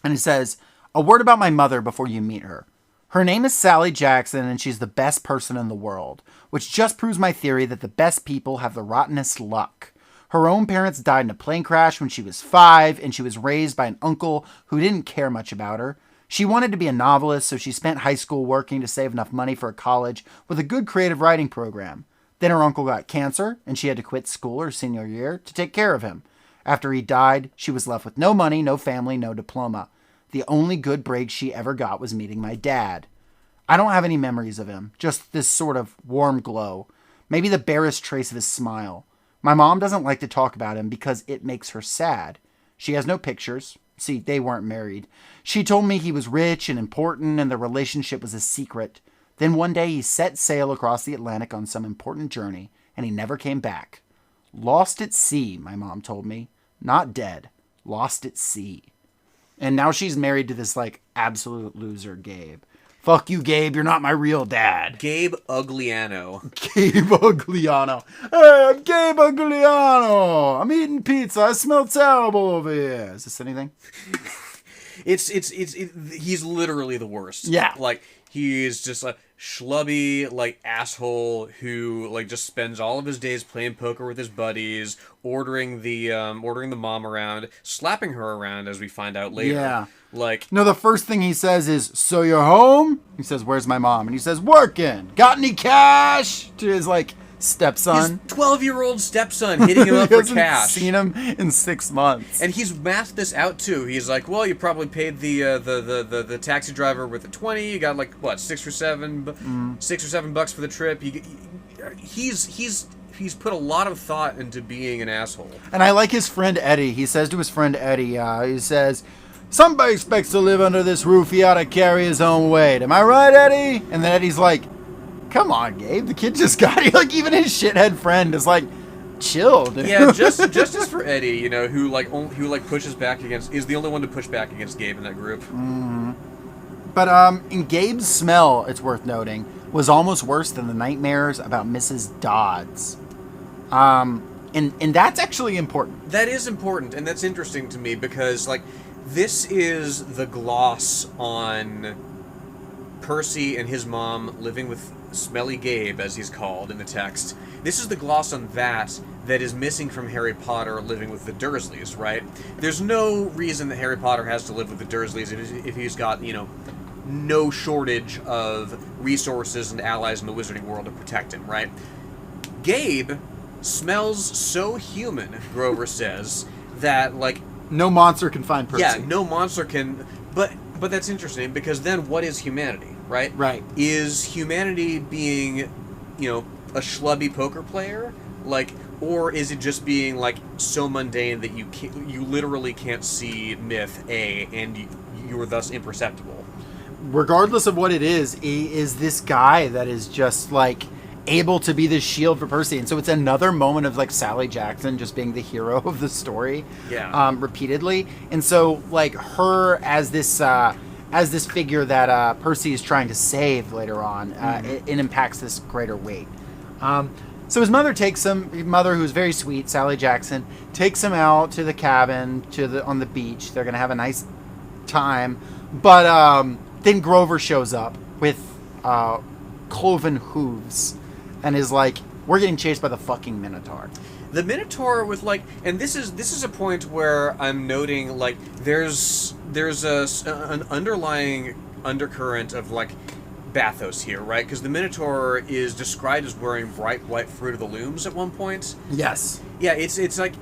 And it says, a word about my mother before you meet her. Her name is Sally Jackson, and she's the best person in the world, which just proves my theory that the best people have the rottenest luck. Her own parents died in a plane crash when she was 5, and she was raised by an uncle who didn't care much about her. She wanted to be a novelist, so she spent high school working to save enough money for a college with a good creative writing program. Then her uncle got cancer, and she had to quit school her senior year to take care of him. After he died, she was left with no money, no family, no diploma. The only good break she ever got was meeting my dad. I don't have any memories of him, just this sort of warm glow. Maybe the barest trace of his smile. My mom doesn't like to talk about him because it makes her sad. She has no pictures. See, they weren't married. She told me he was rich and important and their relationship was a secret. Then one day he set sail across the Atlantic on some important journey, and he never came back. Lost at sea, my mom told me. Not dead. Lost at sea. And now she's married to this, like, absolute loser, Gabe. Fuck you, Gabe. You're not my real dad. Gabe Ugliano. Gabe Ugliano. Hey, I'm Gabe Ugliano. I'm eating pizza. I smell terrible over here. Is this anything? He's literally the worst. Yeah. Like, he is just a schlubby, like, asshole who, like, just spends all of his days playing poker with his buddies, ordering the mom around, slapping her around, as we find out later. Yeah. Like... No, the first thing he says is, so you're home? He says, where's my mom? And he says, working. Got any cash? To his, like, stepson. His 12-year-old stepson hitting him up for hasn't cash. Seen him in 6 months. And he's mathed this out too. He's like, well, you probably paid the taxi driver with the 20. You got like what, $6 or $7 bucks for the trip. He's put a lot of thought into being an asshole. And I like his friend Eddie. He says to his friend Eddie, he says, somebody expects to live under this roof. He ought to carry his own weight. Am I right, Eddie? And then Eddie's like, come on, Gabe. The kid just got it. Like, even his shithead friend is like, chill, dude. Yeah, justice for Eddie, you know, who pushes back against, is the only one to push back against Gabe in that group. Mm-hmm. But in Gabe's smell, it's worth noting, was almost worse than the nightmares about Mrs. Dodds. And that's actually important. That is important, and that's interesting to me because, like, this is the gloss on Percy and his mom living with Smelly Gabe, as he's called in the text. This is the gloss on that is missing from Harry Potter living with the Dursleys, right? There's no reason that Harry Potter has to live with the Dursleys if he's got, you know, no shortage of resources and allies in the wizarding world to protect him, right? Gabe smells so human, Grover says, that, like... No monster can find Percy. Yeah, no monster can... But that's interesting, because then what is humanity, right? Right. Is humanity being, you know, a schlubby poker player? Like, or is it just being, like, so mundane that you literally can't see myth, and you are thus imperceptible? Regardless of what it is, he is this guy that is just, like, able to be the shield for Percy. And so it's another moment of, like, Sally Jackson just being the hero of the story. Yeah. Repeatedly. And so, like, her as this figure that Percy is trying to save later on, it impacts this greater weight. So his mother takes him, who's very sweet, Sally Jackson, takes him out to the cabin on the beach. They're going to have a nice time. But then Grover shows up with cloven hooves and is like, we're getting chased by the fucking Minotaur. The Minotaur with, like, and this is a point where I'm noting, like, there's an underlying undercurrent of, like, bathos here, right? Because the Minotaur is described as wearing bright white Fruit of the Looms at one point. Yes. Yeah, it's like,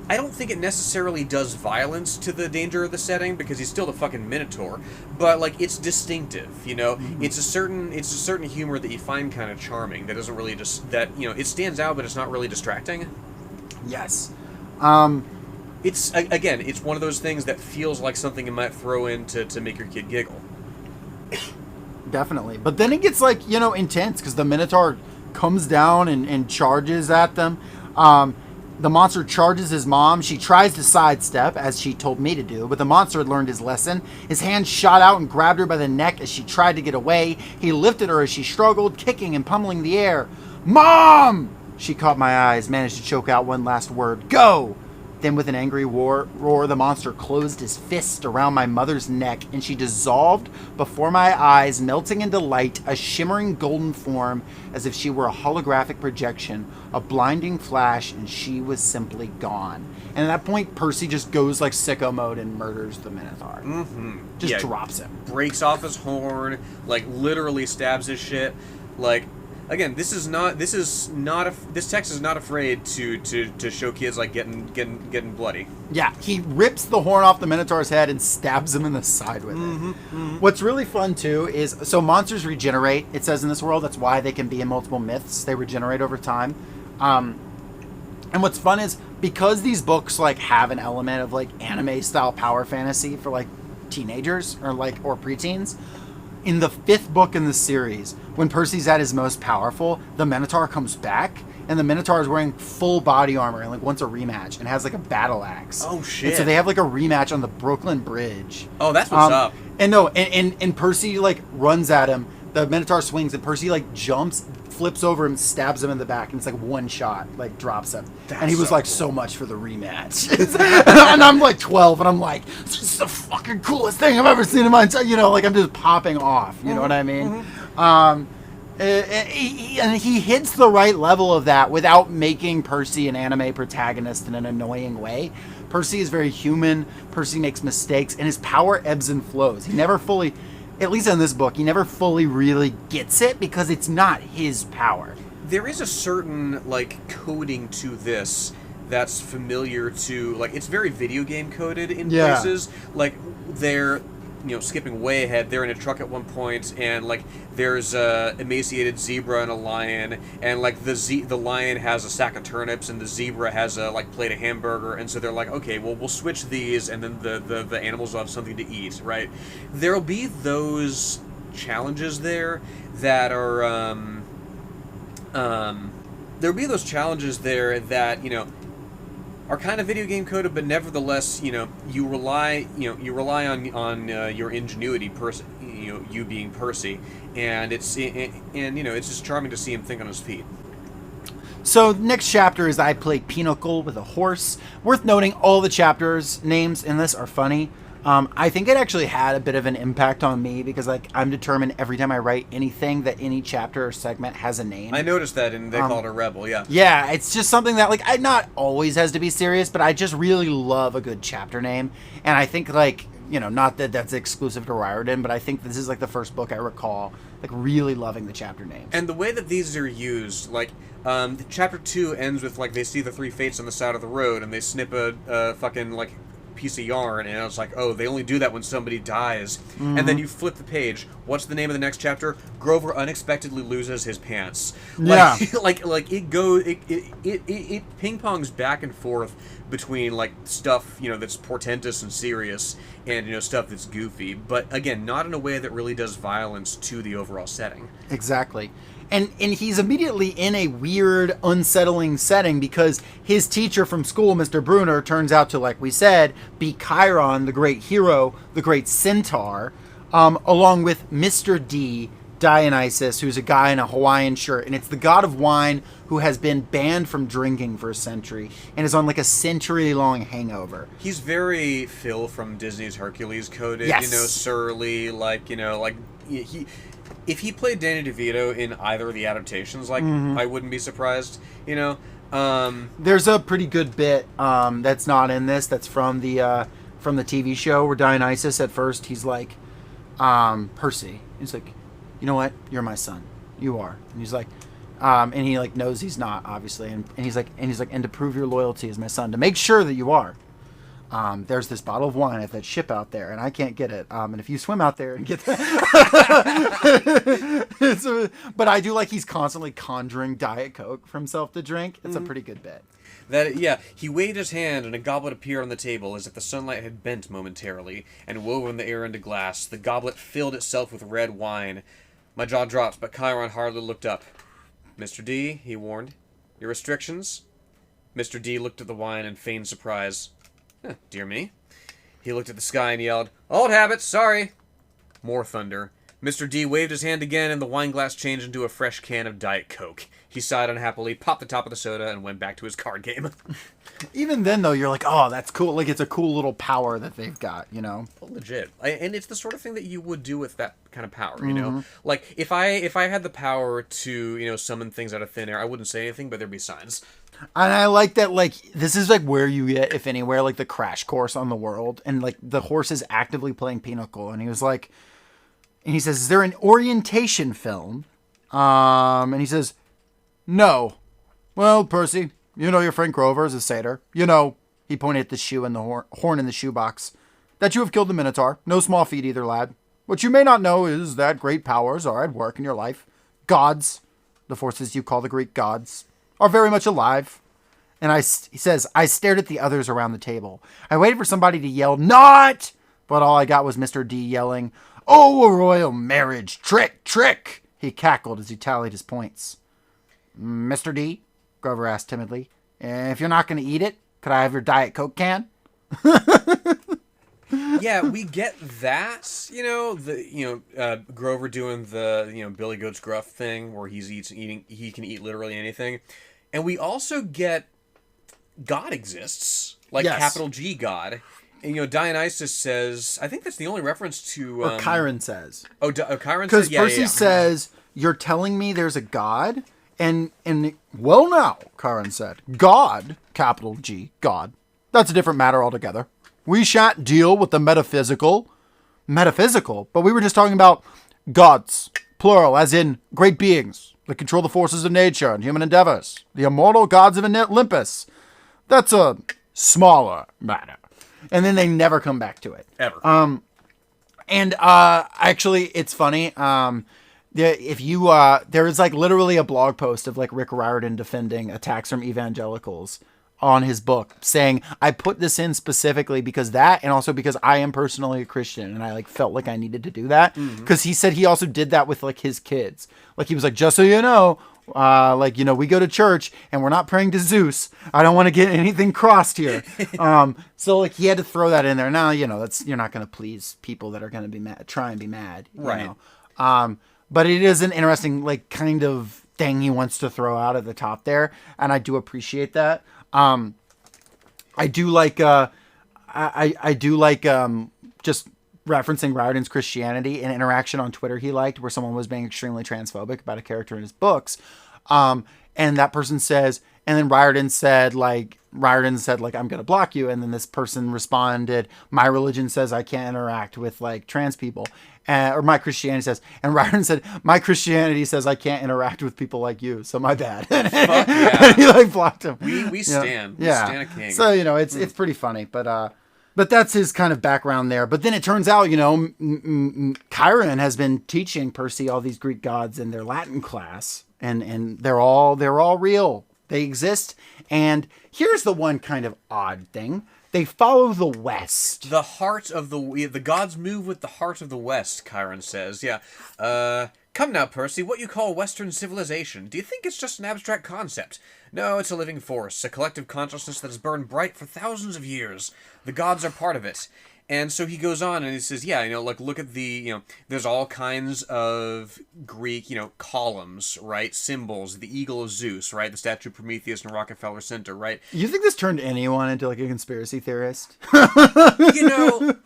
I don't think it necessarily does violence to the danger of the setting because he's still the fucking Minotaur, but, like, it's distinctive, you know. Mm-hmm. It's a certain humor that you find kind of charming that doesn't really it stands out, but it's not really distracting. Yes. It's again, it's one of those things that feels like something you might throw in to make your kid giggle. Definitely. But then it gets, like, you know, intense because the Minotaur comes down and charges at them. The monster charges his mom. She tries to sidestep, as she told me to do, but the monster had learned his lesson. His hand shot out and grabbed her by the neck as she tried to get away. He lifted her as she struggled, kicking and pummeling the air. Mom! She caught my eyes, managed to choke out one last word. Go! Then with an angry roar, the monster closed his fist around my mother's neck, and she dissolved before my eyes, melting into light, a shimmering golden form, as if she were a holographic projection, a blinding flash, and she was simply gone. And at that point, Percy just goes, like, sicko mode and murders the Minotaur. Mm-hmm. Just drops him. Breaks off his horn, like, literally stabs his shit. Like, again, this text is not afraid to show kids, like, getting bloody. Yeah, he rips the horn off the Minotaur's head and stabs him in the side with it. Mm-hmm. What's really fun too is, so monsters regenerate, it says in this world. That's why they can be in multiple myths. They regenerate over time. And what's fun is because these books like have an element of like anime style power fantasy for like teenagers or preteens. In the 5th book in the series, when Percy's at his most powerful, the Minotaur comes back, and the Minotaur is wearing full body armor and like wants a rematch and has like a battle axe. Oh shit! And so they have like a rematch on the Brooklyn Bridge. Oh, that's what's up. And Percy like runs at him. The Minotaur swings, and Percy like jumps, flips over him, stabs him in the back, and it's like one shot, like drops him. And he was like, so much for the rematch. And I'm like 12, and I'm like, this is the fucking coolest thing I've ever seen in my entire, like I'm just popping off. You know what I mean? And he hits the right level of that without making Percy an anime protagonist in an annoying way. Percy is very human. Percy makes mistakes, and his power ebbs and flows. He never fully, at least in this book, he never fully really gets it because it's not his power. There is a certain, like, coding to this that's familiar to, like, it's very video game coded in places. Like, they're, skipping way ahead, they're in a truck at one point, and, like, there's a emaciated zebra and a lion, and, like, the lion has a sack of turnips, and the zebra has a, like, plate of hamburger, and so they're like, okay, well, we'll switch these, and then the animals will have something to eat, right? There'll be those challenges there that are, there'll be those challenges there that, are kind of video game coded, but nevertheless, you rely on your ingenuity, you being Percy, and it's just charming to see him think on his feet. So next chapter is I play Pinochle with a horse. Worth noting, all the chapters names in this are funny. I think it actually had a bit of an impact on me because, like, I'm determined every time I write anything that any chapter or segment has a name. I noticed that, and they call it a rebel, yeah. Yeah, it's just something that, like, I not always has to be serious, but I just really love a good chapter name. And I think, like, not that that's exclusive to Riordan, but I think this is, like, the first book I recall, like, really loving the chapter names. And the way that these are used, like, chapter 2 ends with, like, they see the 3 fates on the side of the road, and they snip a fucking, like, piece of yarn, and I was like, oh, they only do that when somebody dies. Mm-hmm. And then you flip the page. What's the name of the next chapter? Grover unexpectedly loses his pants. Yeah. Like it goes, it ping pongs back and forth between, like, stuff, that's portentous and serious, and, stuff that's goofy. But again, not in a way that really does violence to the overall setting. Exactly. And he's immediately in a weird, unsettling setting because his teacher from school, Mr. Brunner, turns out to, like we said, be Chiron, the great hero, the great centaur, along with Mr. D, Dionysus, who's a guy in a Hawaiian shirt. And it's the god of wine who has been banned from drinking for a century and is on, like, a century-long hangover. He's very Phil from Disney's Hercules coded, yes. surly, if he played Danny DeVito in either of the adaptations, I wouldn't be surprised, There's a pretty good bit that's not in this, that's from the TV show, where Dionysus, at first, he's like, Percy. He's like, you know what? You're my son. You are. And he's like, and he, like, knows he's not, obviously. And he's like, and to prove your loyalty as my son, to make sure that you are. There's this bottle of wine at that ship out there, and I can't get it. And if you swim out there and get that, but I do like he's constantly conjuring Diet Coke for himself to drink. It's a pretty good bit. He waved his hand, and a goblet appeared on the table as if the sunlight had bent momentarily and woven the air into glass. The goblet filled itself with red wine. My jaw dropped, but Chiron hardly looked up. Mr. D, he warned, your restrictions? Mr. D looked at the wine in feigned surprise. Dear me. He looked at the sky and yelled, old habit, sorry. More thunder. Mr. D waved his hand again, and the wine glass changed into a fresh can of Diet Coke. He sighed unhappily, popped the top of the soda, and went back to his card game. Even then, though, you're like, oh, that's cool. Like, it's a cool little power that they've got, Well, legit. And it's the sort of thing that you would do with that kind of power, Like, if I had the power to, summon things out of thin air, I wouldn't say anything, but there'd be signs. And I like that, like, this is, like, where you get, if anywhere, like, the crash course on the world. And, like, the horse is actively playing Pinochle. And he was like, and he says, is there an orientation film? And he says, no. Well, Percy, your friend Grover is a satyr. He pointed at the shoe and the horn in the shoebox. That you have killed the Minotaur. No small feat either, lad. What you may not know is that great powers are at work in your life. Gods, the forces you call the Greek gods, are very much alive. And he says, I stared at the others around the table. I waited for somebody to yell, "Not!" But all I got was Mr. D yelling, "Oh, a royal marriage! Trick, trick!" He cackled as he tallied his points. "Mr. D," Grover asked timidly, "if you're not going to eat it, could I have your Diet Coke can?" Yeah, we get that, Grover doing the, Billy Goat's Gruff thing where he can eat literally anything. And we also get God exists, like Yes. capital G God. And, Dionysus says, I think that's the only reference to... Or Chiron says. Chiron Because says? Yeah, Percy yeah. says, "You're telling me there's a God?" And well now, Chiron said, "God, capital G, God. That's a different matter altogether. We shan't deal with the metaphysical. Metaphysical? But we were just talking about gods, plural, as in great beings that control the forces of nature and human endeavors. The immortal gods of Olympus. That's a smaller matter." And then they never come back to it. Ever. Actually, it's funny. If you there is like literally a blog post of like Rick Riordan defending attacks from evangelicals on his book, saying, "I put this in specifically because that, and also because I am personally a Christian, and I like felt like I needed to do that." Because he said he also did that with like his kids. Like he was like, "Just so you know, we go to church and we're not praying to Zeus. I don't want to get anything crossed here." So like he had to throw that in there. Now, you're not going to please people that are going to be mad, try and be mad, Right. But it is an interesting like kind of thing he wants to throw out at the top there, and I do appreciate that. I do like just referencing Riordan's Christianity, an interaction on Twitter he liked where someone was being extremely transphobic about a character in his books. And that person says, and then Riordan said, "I'm going to block you." And then this person responded, "My religion says I can't interact with like trans people." Or my Christianity says, and Riordan said, "My Christianity says I can't interact with people like you, so my bad." Fuck yeah. And he like blocked him. We stand. We Yeah. stand a king. So, it's pretty funny, but that's his kind of background there. But then it turns out, Chiron has been teaching Percy all these Greek gods in their Latin class, and they're all real. They exist. And here's the one kind of odd thing. They follow the West. The heart of the gods move with the heart of the West, Chiron says. Yeah. Come now, Percy, what you call Western civilization, do you think it's just an abstract concept? No, it's a living force, a collective consciousness that has burned bright for thousands of years. The gods are part of it. And so he goes on and he says, look at there's all kinds of Greek, columns, right? Symbols, the eagle of Zeus, right? The statue of Prometheus in Rockefeller Center, right? You think this turned anyone into like a conspiracy theorist? I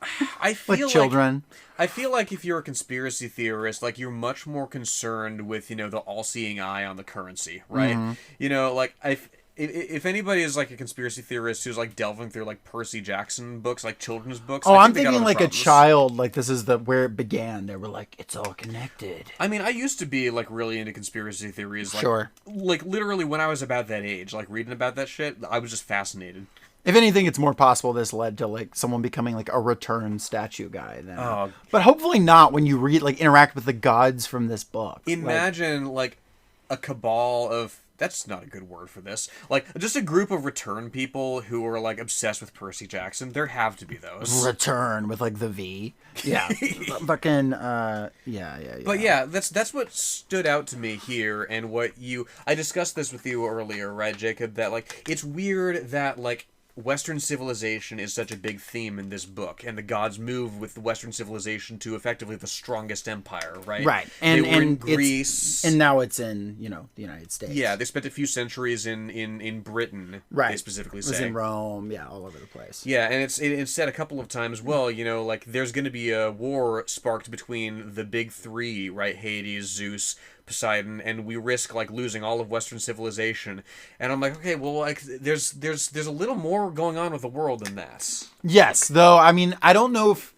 feel like children. I feel like if you're a conspiracy theorist, like you're much more concerned with, the all-seeing eye on the currency, right? Mm-hmm. If anybody is like a conspiracy theorist who's like delving through like Percy Jackson books, like children's books. Oh, I'm thinking like a child, like this is where it began. They were like, it's all connected. I mean, I used to be like really into conspiracy theories. Like, sure. Like literally when I was about that age, like reading about that shit, I was just fascinated. If anything, it's more possible this led to like someone becoming like a return statue guy. Oh. But hopefully not when you interact with the gods from this book. Imagine like a cabal of... That's not a good word for this. Like, just a group of return people who are, like, obsessed with Percy Jackson. There have to be those. Return with, like, the V. Yeah. Fucking, yeah. But, yeah, that's what stood out to me here, and I discussed this with you earlier, right, Jacob, that, like, it's weird that, like, Western civilization is such a big theme in this book, and the gods move with Western civilization to effectively the strongest empire, right? Right, and they were in Greece, and now it's in the United States. Yeah, they spent a few centuries in Britain. Right, they specifically say. It was in Rome, yeah, all over the place. Yeah, and it's said a couple of times. Well, like there's going to be a war sparked between the big three, right? Hades, Zeus, Poseidon, and we risk like losing all of Western civilization. And I'm like, okay, well, like there's a little more going on with the world than that. Yes, though, I mean, I don't know if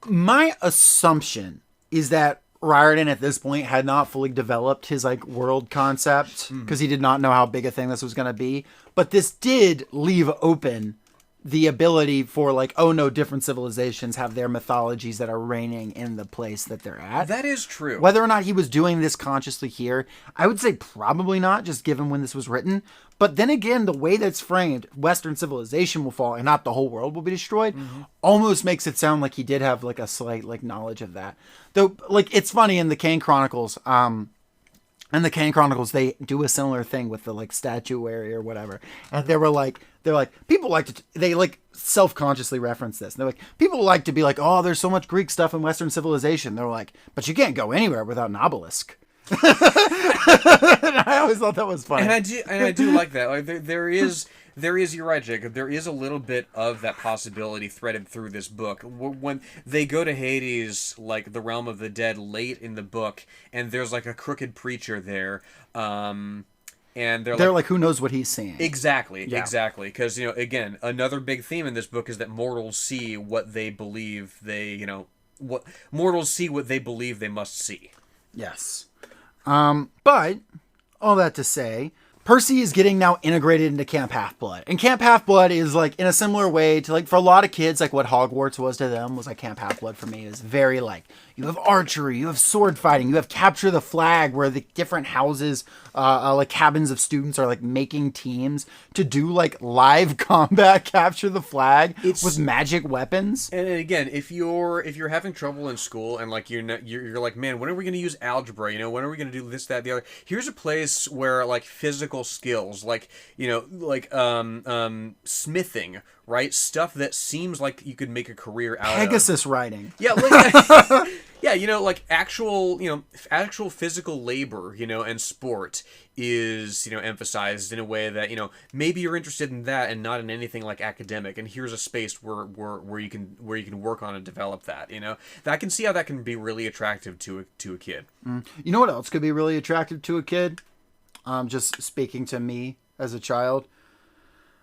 my assumption is that Riordan at this point had not fully developed his like world concept because he did not know how big a thing this was going to be. But this did leave open the ability for like, oh no, different civilizations have their mythologies that are reigning in the place that they're at. That is true. Whether or not he was doing this consciously here, I would say probably not, just given when this was written. But then again, the way that's framed, Western civilization will fall and not the whole world will be destroyed, almost makes it sound like he did have like a slight like knowledge of that. Though, like, it's funny in the Kane Chronicles, they do a similar thing with the like statuary or whatever. And they're like, people like to, they like self-consciously reference this. And they're like, people like to be like, oh, there's so much Greek stuff in Western civilization. They're like, but you can't go anywhere without an obelisk. I always thought that was funny. And I do like that. Like there is, you're right, Jacob. There is a little bit of that possibility threaded through this book. When they go to Hades, like the realm of the dead, late in the book, and there's like a crooked preacher there, and they're like, who knows what he's seeing? Exactly. Because again, another big theme in this book is that mortals see what they believe what mortals see what they believe they must see. Yes. But all that to say, Percy is getting now integrated into Camp Halfblood. And Camp Halfblood is like in a similar way to like for a lot of kids, like what Hogwarts was to them was like Camp Halfblood for me is very like you have archery, you have sword fighting, you have capture the flag where the different houses, like cabins of students are like making teams to do like live combat capture the flag with magic weapons. And again, if you're having trouble in school and like you're like, man, when are we going to use algebra? When are we going to do this, that, the other? Here's a place where like physical skills, like smithing, right? Stuff that seems like you could make a career out of. Pegasus riding. Yeah, like, yeah, like actual physical labor, and sport is, emphasized in a way that, maybe you're interested in that and not in anything like academic. And here's a space where you can work on and develop that, I can see how that can be really attractive to a kid. You know what else could be really attractive to a kid? Just speaking to me as a child.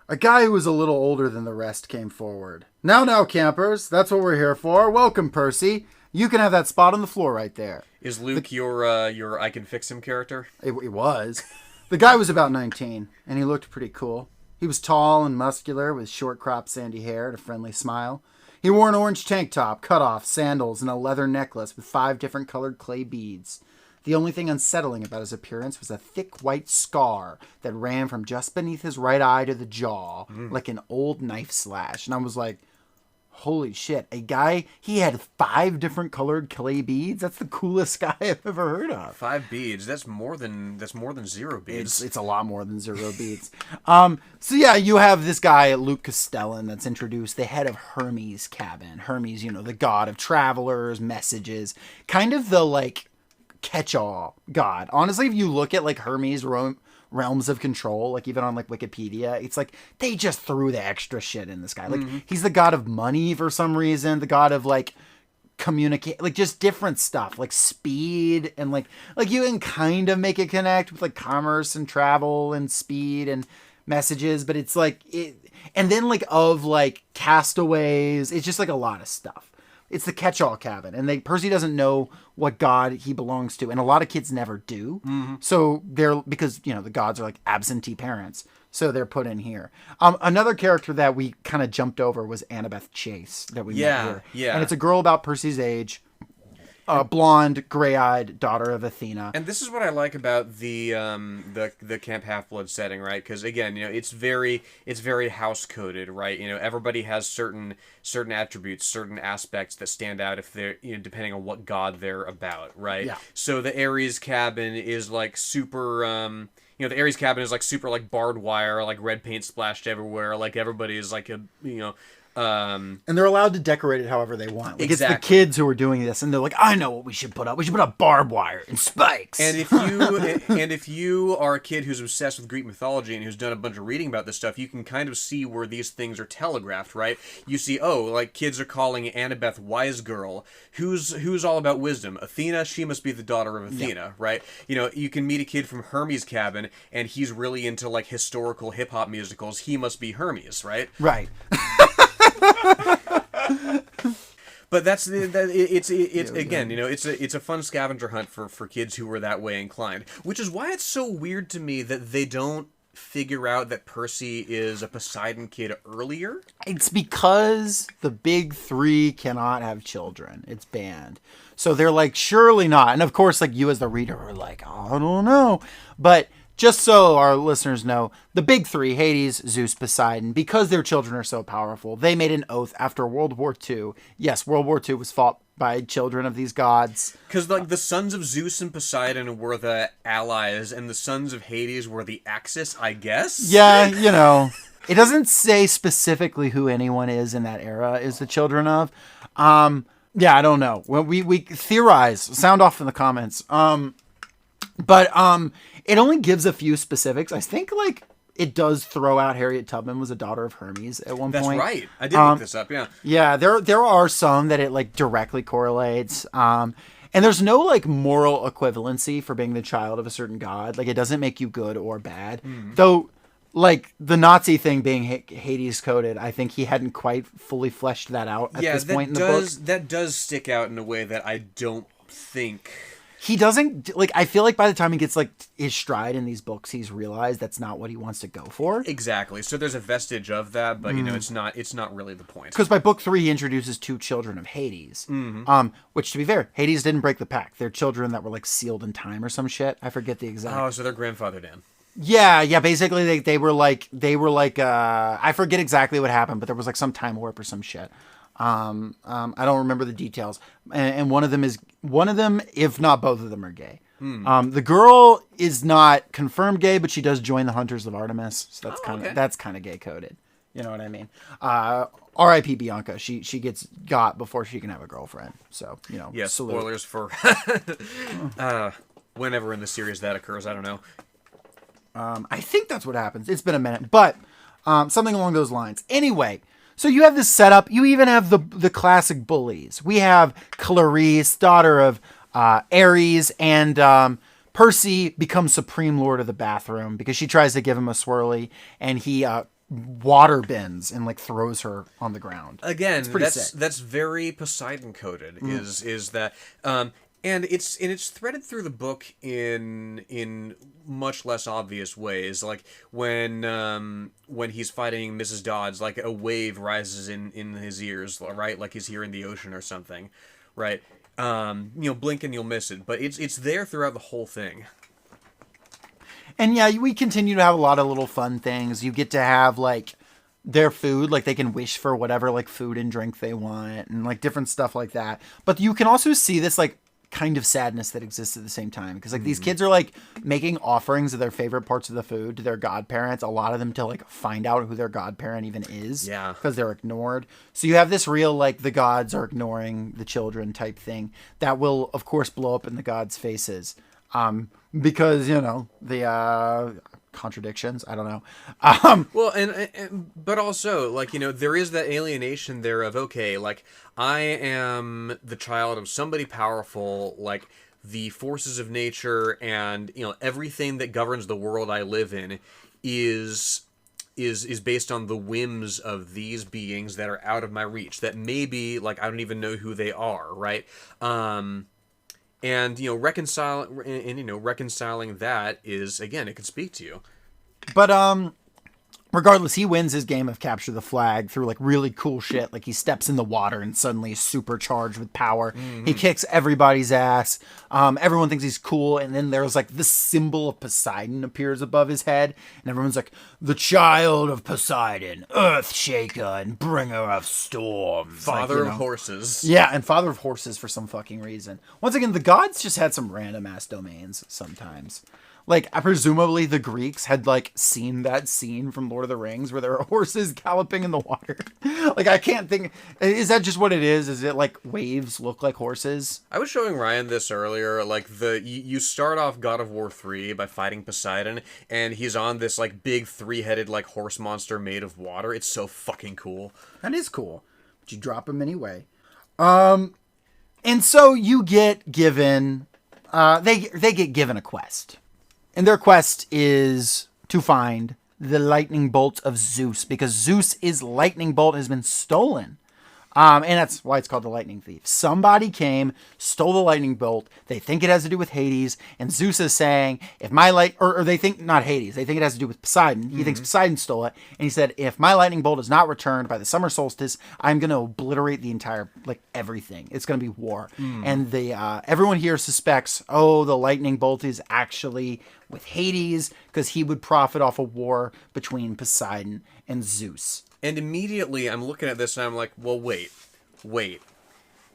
A guy who was a little older than the rest came forward. Now, campers, that's what we're here for. Welcome, Percy. You can have that spot on the floor right there. Is Luke your I can fix him character? It was. The guy was about 19, and he looked pretty cool. He was tall and muscular with short cropped sandy hair and a friendly smile. He wore an orange tank top, cut off, sandals, and a leather necklace with 5 different colored clay beads. The only thing unsettling about his appearance was a thick white scar that ran from just beneath his right eye to the jaw, like an old knife slash. And I was like, holy shit, a guy, he had 5 different colored clay beads? That's the coolest guy I've ever heard of. 5 beads, that's more than 0 beads. It's a lot more than 0 beads. So yeah, you have this guy, Luke Castellan, that's introduced, the head of Hermes' cabin. Hermes, the god of travelers, messages, kind of the like catch-all god. Honestly, if you look at like Hermes' realms of control, like even on like Wikipedia, it's like they just threw the extra shit in this guy. Like he's the god of money for some reason, the god of like communicate, like just different stuff, like speed, and like you can kind of make it connect with like commerce and travel and speed and messages, but it's like it, and then like of like castaways, it's just like a lot of stuff. It's the catch-all cabin, and Percy doesn't know what god he belongs to, and a lot of kids never do. So because the gods are like absentee parents, so they're put in here. Another character that we kind of jumped over was Annabeth Chase that we met here. Yeah, and it's a girl about Percy's age, blonde, gray-eyed daughter of Athena. And this is what I like about the Camp Half-Blood setting, right? Because again, it's very house coded, right? Everybody has certain attributes, certain aspects that stand out if they're depending on what god they're about, right? Yeah. So the Ares cabin is like super. The Ares cabin is like super like barbed wire, like red paint splashed everywhere, like everybody is like a and they're allowed to decorate it however they want. Like exactly. It's the kids who are doing this, and they're like, I know what we should put up. We should put up barbed wire and spikes. And if you are a kid who's obsessed with Greek mythology and who's done a bunch of reading about this stuff, you can kind of see where these things are telegraphed, right? You see, like kids are calling Annabeth wise girl, who's all about wisdom. Athena, she must be the daughter of Athena, right? You can meet a kid from Hermes' cabin, and he's really into like historical hip hop musicals. He must be Hermes, right? Right. But it's again, it's a fun scavenger hunt for kids who are that way inclined, which is why it's so weird to me that they don't figure out that Percy is a Poseidon kid earlier? It's because the big three cannot have children. It's banned. So they're like, surely not. And of course, like, you as the reader are like, I don't know. But just so our listeners know, the big three, Hades, Zeus, Poseidon, because their children are so powerful, they made an oath after World War II. Yes, World War II was fought by children of these gods. Because, like, the sons of Zeus and Poseidon were the allies, and the sons of Hades were the Axis, I guess? Yeah, you know. It doesn't say specifically who anyone is in that era is the children of. Yeah, I don't know. Well, we theorize. Sound off in the comments. But it only gives a few specifics. I think, like, it does throw out Harriet Tubman was a daughter of Hermes at one point. That's right. I did look this up, yeah. Yeah, there are some that it, like, directly correlates. And there's no, like, moral equivalency for being the child of a certain god. Like, it doesn't make you good or bad. Though, like, the Nazi thing being Hades coded, I think he hadn't quite fully fleshed that out at this point in the book. That does stick out in a way that I don't think... He doesn't, like, I feel like by the time he gets, like, his stride in these books, he's realized that's not what he wants to go for. Exactly. So there's a vestige of that, but, you know, it's not really the point. Because by book 3, he introduces 2 children of Hades. Which, to be fair, Hades didn't break the pact. They're children that were, like, sealed in time or some shit. I forget the exact. Oh, so they're grandfathered in. Yeah, basically they were like, I forget exactly what happened, but there was, like, some time warp or some shit. I don't remember the details. And one of them, if not both of them, are gay. The girl is not confirmed gay, but she does join the Hunters of Artemis. So that's kind of gay coded. You know what I mean? R.I.P. Bianca. She gets got before she can have a girlfriend. So, you know. Yeah, salute. spoilers for whenever in the series that occurs. I don't know. I think that's what happens. It's been a minute, but something along those lines. Anyway. So you have this setup. You even have the classic bullies. We have Clarisse, daughter of Ares, and Percy becomes Supreme Lord of the Bathroom because she tries to give him a swirly, and he water bends and, like, throws her on the ground. Again, that's very Poseidon coded. Is that and it's threaded through the book in much less obvious ways. Like when he's fighting Mrs. Dodds, like a wave rises in his ears, right? Like he's hearing the ocean or something, right? You know, blink and you'll miss it, but it's there throughout the whole thing. And yeah, we continue to have a lot of little fun things. You get to have, like, their food, like, they can wish for whatever, like, food and drink they want, and, like, different stuff like that. But you can also see this, like, kind of sadness that exists at the same time, because, like, these kids are, like, making offerings of their favorite parts of the food to their godparents, a lot of them to, like, find out who their godparent even is, because they're ignored. So you have this real, like, the gods are ignoring the children type thing that will, of course, blow up in the gods' faces, because, you know, the contradictions, I don't know. Well, and but also, like, you know, there is that alienation there of, okay, like, I am the child of somebody powerful, like, the forces of nature and, you know, everything that governs the world I live in is based on the whims of these beings that are out of my reach, that maybe, like, I don't even know who they are, right? And, you know, reconciling that is, again, it can speak to you. But, regardless, he wins his game of capture the flag through, like, really cool shit. Like, he steps in the water and suddenly is supercharged with power. He kicks everybody's ass. Everyone thinks he's cool. And then there's, like, the symbol of Poseidon appears above his head. And everyone's like, the child of Poseidon, earth shaker and bringer of storms. Father of horses. Yeah, and father of horses for some fucking reason. Once again, the gods just had some random ass domains sometimes. Like, presumably the Greeks had, like, seen that scene from Lord of the Rings where there are horses galloping in the water. Like, I can't think... Is that just what it is? Is it, like, waves look like horses? I was showing Ryan this earlier. Like, you start off God of War 3 by fighting Poseidon, and he's on this, like, big three-headed, like, horse monster made of water. It's so fucking cool. That is cool. But you drop him anyway. And so you get given... They get given a quest. And their quest is to find the lightning bolt of Zeus, because Zeus' lightning bolt has been stolen. And that's why it's called the lightning thief. Somebody came, stole the lightning bolt. They think it has to do with Hades. And Zeus is saying, if my or they think not Hades, they think it has to do with Poseidon. He thinks Poseidon stole it. And he said, if my lightning bolt is not returned by the summer solstice, I'm going to obliterate the entire, everything. It's going to be war. And everyone here suspects, the lightning bolt is actually with Hades because he would profit off a war between Poseidon and Zeus. And immediately I'm looking at this and I'm like, well, wait.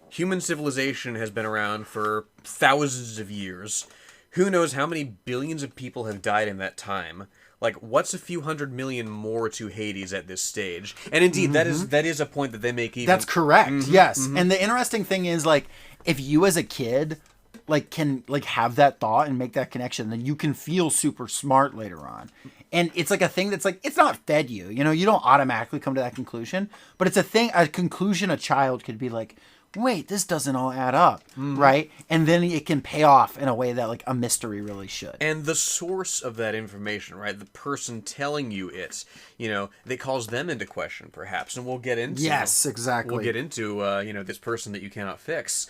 Human civilization has been around for thousands of years. Who knows how many billions of people have died in that time? What's a few 100 million more to Hades at this stage? And indeed, that is a point that they make even... That's correct, yes. And the interesting thing is, if you as a kid... can have that thought and make that connection, then you can feel super smart later on. And it's a thing that's it's not fed you. You don't automatically come to that conclusion, but it's a conclusion a child could be wait, this doesn't all add up, right? And then it can pay off in a way that a mystery really should. And the source of that information, right? The person telling you it, that calls them into question, perhaps. And we'll get into... Yes, exactly. We'll get into, this person that you cannot fix.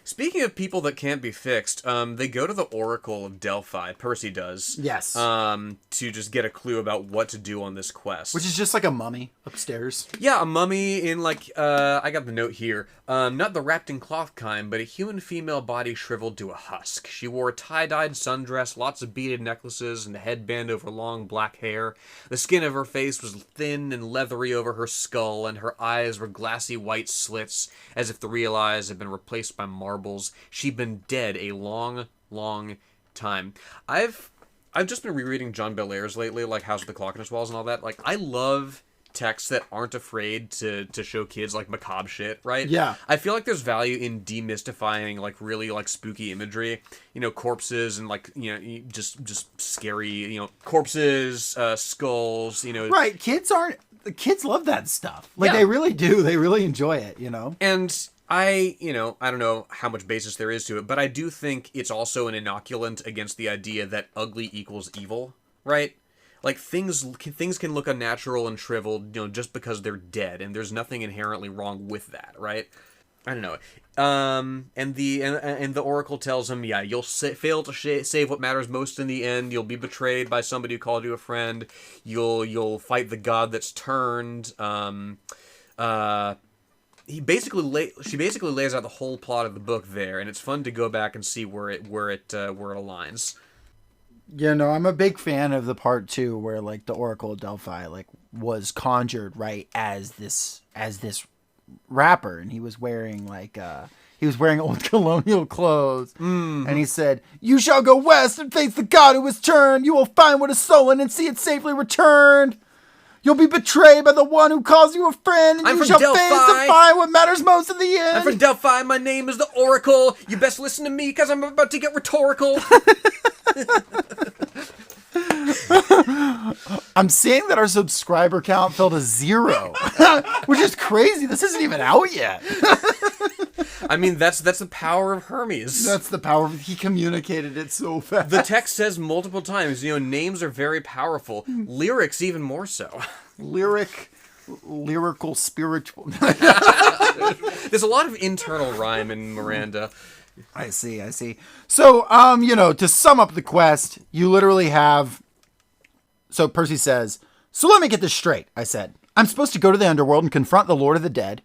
Speaking of people that can't be fixed, they go to the Oracle of Delphi. Percy does. Yes. To just get a clue about what to do on this quest. Which is just a mummy upstairs. Yeah, a mummy in I got the note here. Not the wrapped in cloth kind, but a human female body shriveled to a husk. She wore a tie-dyed sundress, lots of beaded necklaces, and a headband over long black hair. The skin of her face was thin and leathery over her skull, and her eyes were glassy white slits, as if the real eyes had been replaced by marbles. She'd been dead a long, long time. I've just been rereading John Bellairs lately, House with the Clock in Its Walls and all that. I love texts that aren't afraid to show kids macabre shit, right? Yeah. I feel there's value in demystifying really spooky imagery, corpses and just scary, corpses, skulls, Right. Kids love that stuff. Yeah. They really do. They really enjoy it, And I don't know how much basis there is to it, but I do think it's also an inoculant against the idea that ugly equals evil, right? Things can look unnatural and shriveled, just because they're dead, and there's nothing inherently wrong with that, right? I don't know. And the Oracle tells him, yeah, you'll fail to save what matters most in the end. You'll be betrayed by somebody who called you a friend. You'll fight the god that's turned. She basically lays out the whole plot of the book there, and it's fun to go back and see where it aligns. I'm a big fan of the part 2 where the Oracle of Delphi was conjured right as this rapper, and he was wearing old colonial clothes, and he said, "You shall go west and face the god who has turned. You will find what is stolen and see it safely returned. You'll be betrayed by the one who calls you a friend, and you shall face to find what matters most in the end." I'm from Delphi. My name is the Oracle. You best listen to me because I'm about to get rhetorical. I'm seeing that our subscriber count fell to 0, which is crazy. This isn't even out yet. I mean, that's the power of Hermes. That's the power he communicated it so fast. The text says multiple times, names are very powerful. Lyrics even more so. Lyrical, spiritual. There's a lot of internal rhyme in Miranda. I see. So, to sum up the quest, you literally have... So Percy says, "So let me get this straight," I said. "I'm supposed to go to the underworld and confront the Lord of the Dead."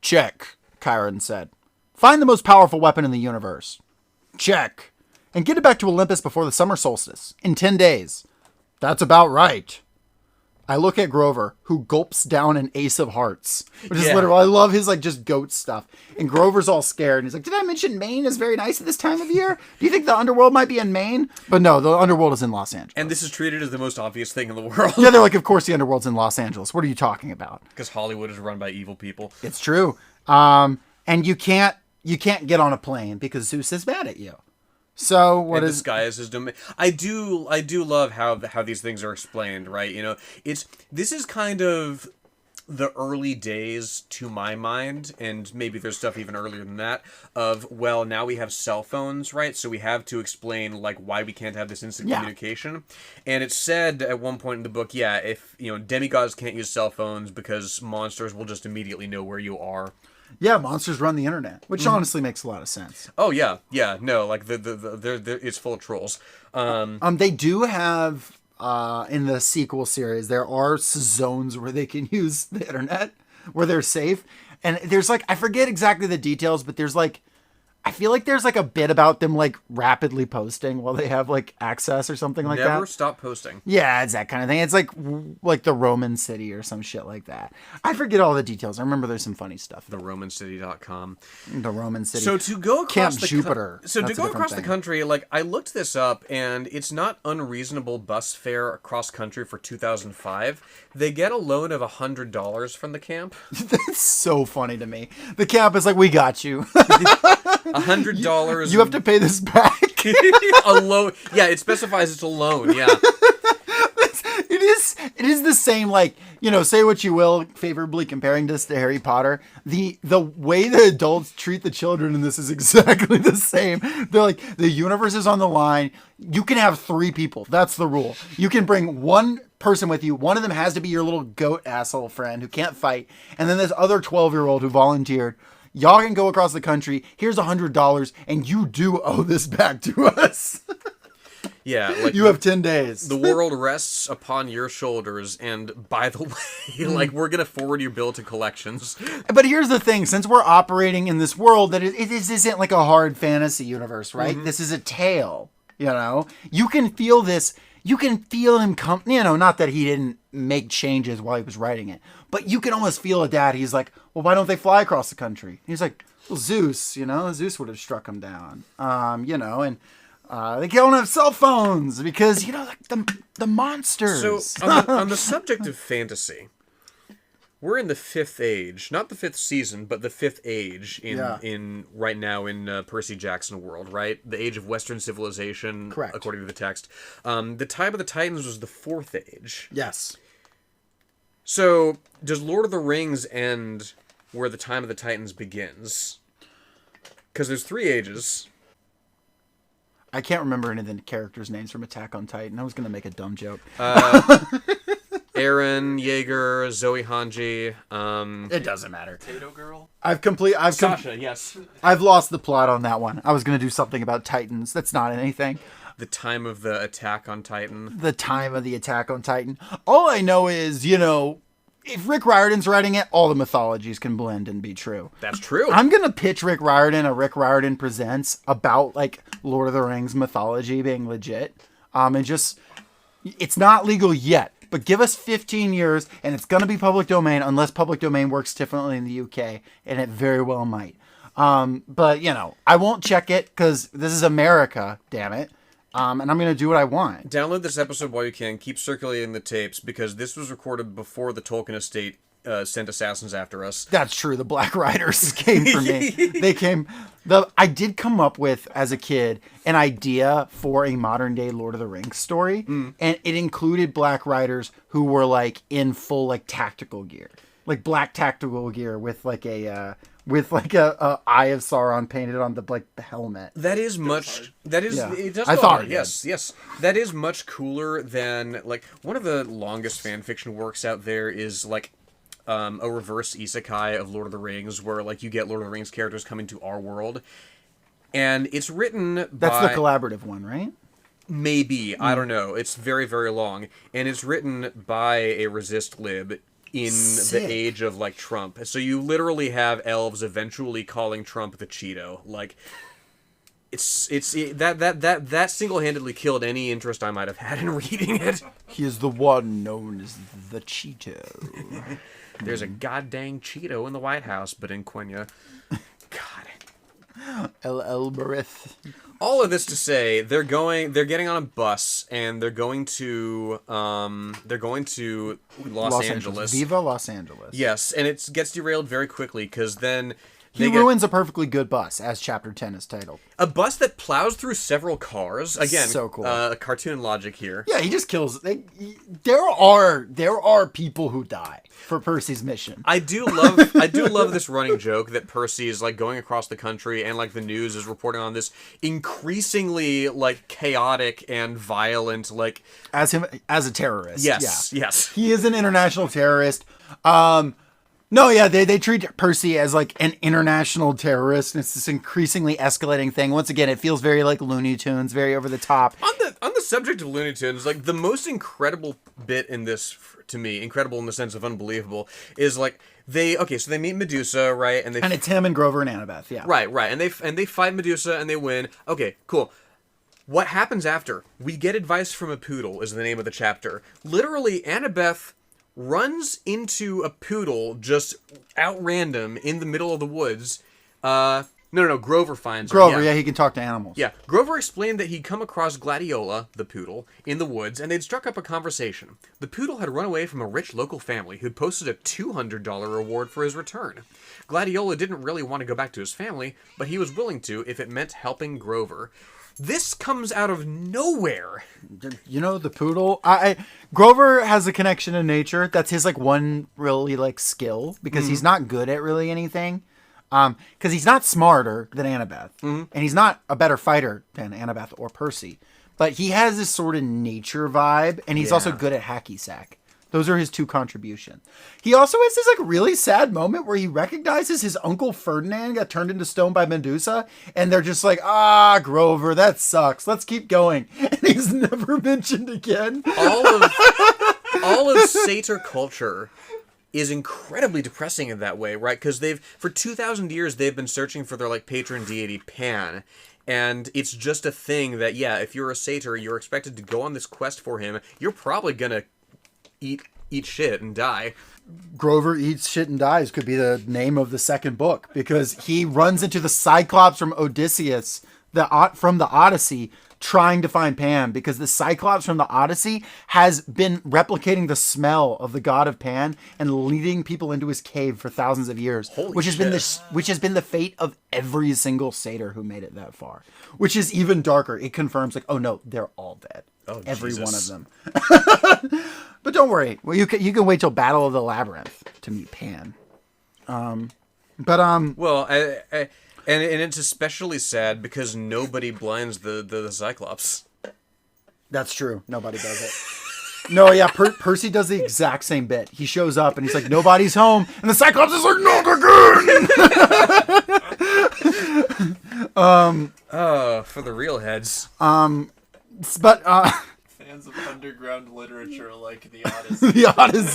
"Check," Chiron said. "Find the most powerful weapon in the universe." "Check. And get it back to Olympus before the summer solstice, in 10 days. "That's about right." I look at Grover, who gulps down an ace of hearts, which is literal. I love his just goat stuff. And Grover's all scared. And he's like, "Did I mention Maine is very nice at this time of year? Do you think the underworld might be in Maine?" But no, the underworld is in Los Angeles. And this is treated as the most obvious thing in the world. Yeah, they're like, "Of course the underworld's in Los Angeles. What are you talking about?" Because Hollywood is run by evil people. It's true. And you can't get on a plane because Zeus is mad at you. So what is... The sky is his domain. I do love how these things are explained, right? This is kind of the early days, to my mind, and maybe there's stuff even earlier than that, of, well, now we have cell phones, right? So we have to explain, like, why we can't have this instant communication. And it said at one point in the book, yeah, if, demigods can't use cell phones because monsters will just immediately know where you are. Yeah, monsters run the internet, which honestly makes a lot of sense. Oh, yeah. Yeah, no, like, it's full of trolls. They do have... in the sequel series, there are zones where they can use the internet, where they're safe. And there's like, I forget exactly the details, but there's like, I feel like there's like a bit about them like rapidly posting while they have like access or something like that. Never stop posting. Yeah, it's that kind of thing. It's like the Roman city or some shit like that. I forget all the details. I remember there's some funny stuff. TheRomanCity.com. The Roman city. So to go across Camp Jupiter. The country, like, I looked this up, and it's not unreasonable bus fare across country for 2005. They get a loan of $100 from the camp. That's so funny to me. The camp is like, we got you. $100. You have to pay this back. A loan. Yeah, it specifies it's a loan. Yeah. It is the same, like, say what you will, favorably comparing this to Harry Potter. The way the adults treat the children in this is exactly the same. They're like, the universe is on the line. You can have 3 people. That's the rule. You can bring one person with you. One of them has to be your little goat asshole friend who can't fight. And then this other 12-year-old who volunteered. Y'all can go across the country. Here's $100, and you do owe this back to us. Yeah, like you have 10 days. The world rests upon your shoulders, and by the way, like, we're gonna forward your bill to collections. But here's the thing: since we're operating in this world, that it isn't like a hard fantasy universe, right? Mm-hmm. This is a tale. You can feel this. You can feel him come. Not that he didn't make changes while he was writing it, but you can almost feel a dad. He's like, well, why don't they fly across the country? He's like, well, Zeus. Zeus would have struck him down. And. They don't have cell phones because, like the monsters. So, on the subject of fantasy, we're in the 5th age. Not the 5th season, but the 5th age in right now in Percy Jackson world, right? The age of Western civilization, correct, according to the text. The Time of the Titans was the 4th age. Yes. So, does Lord of the Rings end where the Time of the Titans begins? Because there's 3 ages. I can't remember any of the characters' names from Attack on Titan. I was going to make a dumb joke. Eren, Yeager, Zoe Hanji. It doesn't matter. Potato Girl? Sasha, yes. I've lost the plot on that one. I was going to do something about Titans. That's not anything. The time of the Attack on Titan. The time of the Attack on Titan. All I know is, if Rick Riordan's writing it, all the mythologies can blend and be true. That's true. I'm going to pitch Rick Riordan a Rick Riordan Presents about, like, Lord of the Rings mythology being legit. And just, it's not legal yet, but give us 15 years and it's going to be public domain unless public domain works differently in the UK, and it very well might. But, I won't check it because this is America, damn it. And I'm going to do what I want. Download this episode while you can. Keep circulating the tapes, because this was recorded before the Tolkien estate sent assassins after us. That's true. The Black Riders came for me. They came. I did come up with, as a kid, an idea for a modern-day Lord of the Rings story. And it included Black Riders who were, like, in full, like, tactical gear. Like, black tactical gear with, like, a Eye of Sauron painted on the helmet. That is much. That is. Yeah. It does. I thought. Yes. That is much cooler than, like, one of the longest fan fiction works out there is, like, a reverse isekai of Lord of the Rings, where, like, you get Lord of the Rings characters coming to our world, and it's written by... That's the collaborative one, right? Maybe. I don't know. It's very, very long, and it's written by a resist lib in Sick. The age of, like, Trump. So you literally have elves eventually calling Trump the Cheeto. Like, that single-handedly killed any interest I might have had in reading it. He is the one known as the Cheeto. There's a goddamn Cheeto in the White House, but in Quenya. God. Elbereth. All of this to say, they're getting on a bus, and they're going to Los Angeles. Viva Los Angeles. Yes, and it gets derailed very quickly, because then He ruins a perfectly good bus, as Chapter 10 is titled. A bus that plows through several cars. Again, So cool. Cartoon logic here. Yeah, he just kills. There are people who die for Percy's mission. I do love this running joke that Percy is like going across the country and like the news is reporting on this increasingly like chaotic and violent like As a terrorist. yes, Yeah. yes. He is an international terrorist. No, yeah, they treat Percy as like an international terrorist, and it's this increasingly escalating thing. Once again, it feels very like Looney Tunes, very over the top. On the subject of Looney Tunes, like the most incredible bit in this to me, incredible in the sense of unbelievable, is like so they meet Medusa, right? And it's him and Grover and Annabeth, yeah. Right, and they fight Medusa and they win. Okay, cool. What happens after? We get advice from a poodle is the name of the chapter. Literally, Annabeth runs into a poodle just out random in the middle of the woods. No, Grover finds her. Grover, yeah, he can talk to animals. Yeah, Grover explained that he'd come across Gladiola, the poodle, in the woods, and they'd struck up a conversation. The poodle had run away from a rich local family who'd posted a $200 reward for his return. Gladiola didn't really want to go back to his family, but he was willing to if it meant helping Grover. This comes out of nowhere. You know, the poodle. Grover has a connection to nature. That's his like one really like skill because he's not good at really anything. Because he's not smarter than Annabeth, and he's not a better fighter than Annabeth or Percy. But he has this sort of nature vibe, and he's also good at hacky sack. Those are his two contributions. He also has this like really sad moment where he recognizes his uncle Ferdinand got turned into stone by Medusa, and they're just like, Grover, that sucks. Let's keep going. And he's never mentioned again. All of satyr culture is incredibly depressing in that way, right? Because for 2,000 years, they've been searching for their like patron deity Pan. And it's just a thing that, yeah, if you're a satyr, you're expected to go on this quest for him. You're probably gonna eat shit and die. Grover Eats Shit and Dies could be the name of the second book, because he runs into the Cyclops from Odysseus, from the Odyssey, trying to find Pan, because the Cyclops from the Odyssey has been replicating the smell of the god of Pan and leading people into his cave for thousands of years, which has been the fate of every single satyr who made it that far. Which is even darker. It confirms like, oh no, they're all dead. Oh, every Jesus. one of them. But don't worry. Well, you can wait till Battle of the Labyrinth to meet Pan. Well, and it's especially sad because nobody blinds the Cyclops. That's true. Nobody does it. No, yeah, Percy does the exact same bit. He shows up and he's like, nobody's home. And the Cyclops is like, not again! For the real heads. Fans of underground literature like the Odyssey.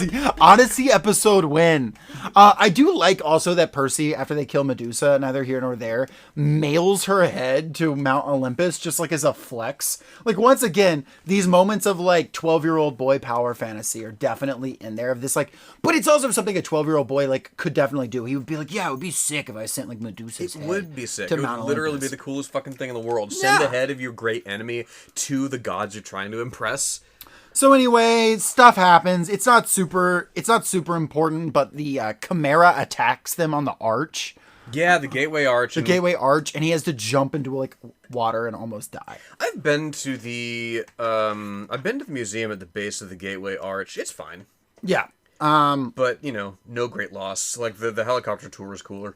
The Odyssey episode win. I do like also that Percy, after they kill Medusa, neither here nor there, mails her head to Mount Olympus just like as a flex. Like, once again, these moments of like 12-year-old boy power fantasy are definitely in there of this like, but it's also something a 12-year-old boy like could definitely do. He would be like, yeah, it would be sick if I sent like Medusa's head. It would be sick. To It would Mount literally Olympus. be the coolest fucking thing in the world. Send the head of your great enemy to the gods you're trying to impress. So anyway, stuff happens. It's not super important, but the Chimera attacks them on the arch. Yeah, the Gateway Arch. Gateway Arch, and he has to jump into like water and almost die. I've been to the museum at the base of the Gateway Arch. It's fine. Yeah. But, no great loss. Like the helicopter tour is cooler.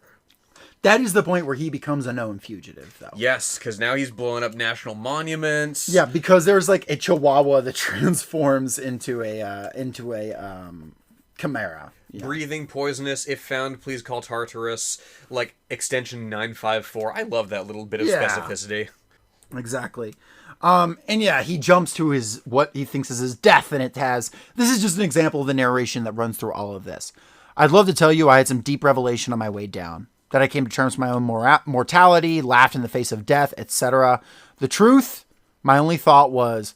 That is the point where he becomes a known fugitive, though. Yes, because now he's blowing up national monuments. Yeah, because there's like a chihuahua that transforms into a chimera. Yeah. Breathing poisonous. If found, please call Tartarus. Like extension 954. I love that little bit of specificity. Exactly. And yeah, he jumps to what he thinks is his death, and this is just an example of the narration that runs through all of this. I'd love to tell you I had some deep revelation on my way down. That I came to terms with my own mortality, laughed in the face of death, etc. The truth, my only thought was,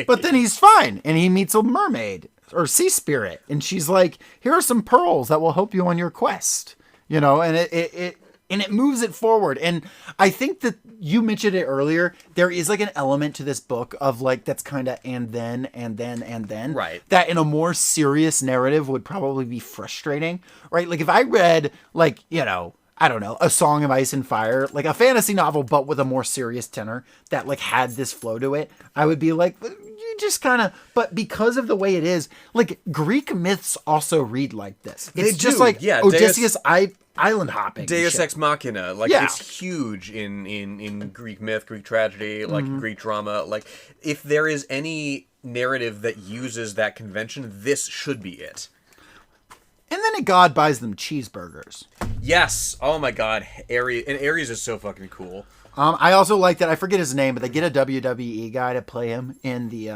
But then he's fine, and he meets a mermaid, or sea spirit, and she's like, here are some pearls that will help you on your quest. And And it moves it forward. And I think that you mentioned it earlier. There is like an element to this book of like, that's kind of and then. Right. That in a more serious narrative would probably be frustrating, right? Like if I read like, you know, I don't know, A Song of Ice and Fire, like a fantasy novel, but with a more serious tenor that like had this flow to it, I would be like, you just kind of, but because of the way it is, like Greek myths also read like this. It's just like Odysseus, island hopping. Deus Ex Machina, like Yeah. it's huge in Greek myth, Greek tragedy, like Greek drama. Like if there is any narrative that uses that convention, this should be it. And then a god buys them cheeseburgers. Yes. Oh my God, Ares, and Ares is so fucking cool. I also like that. I forget his name, but they get a WWE guy to play him in the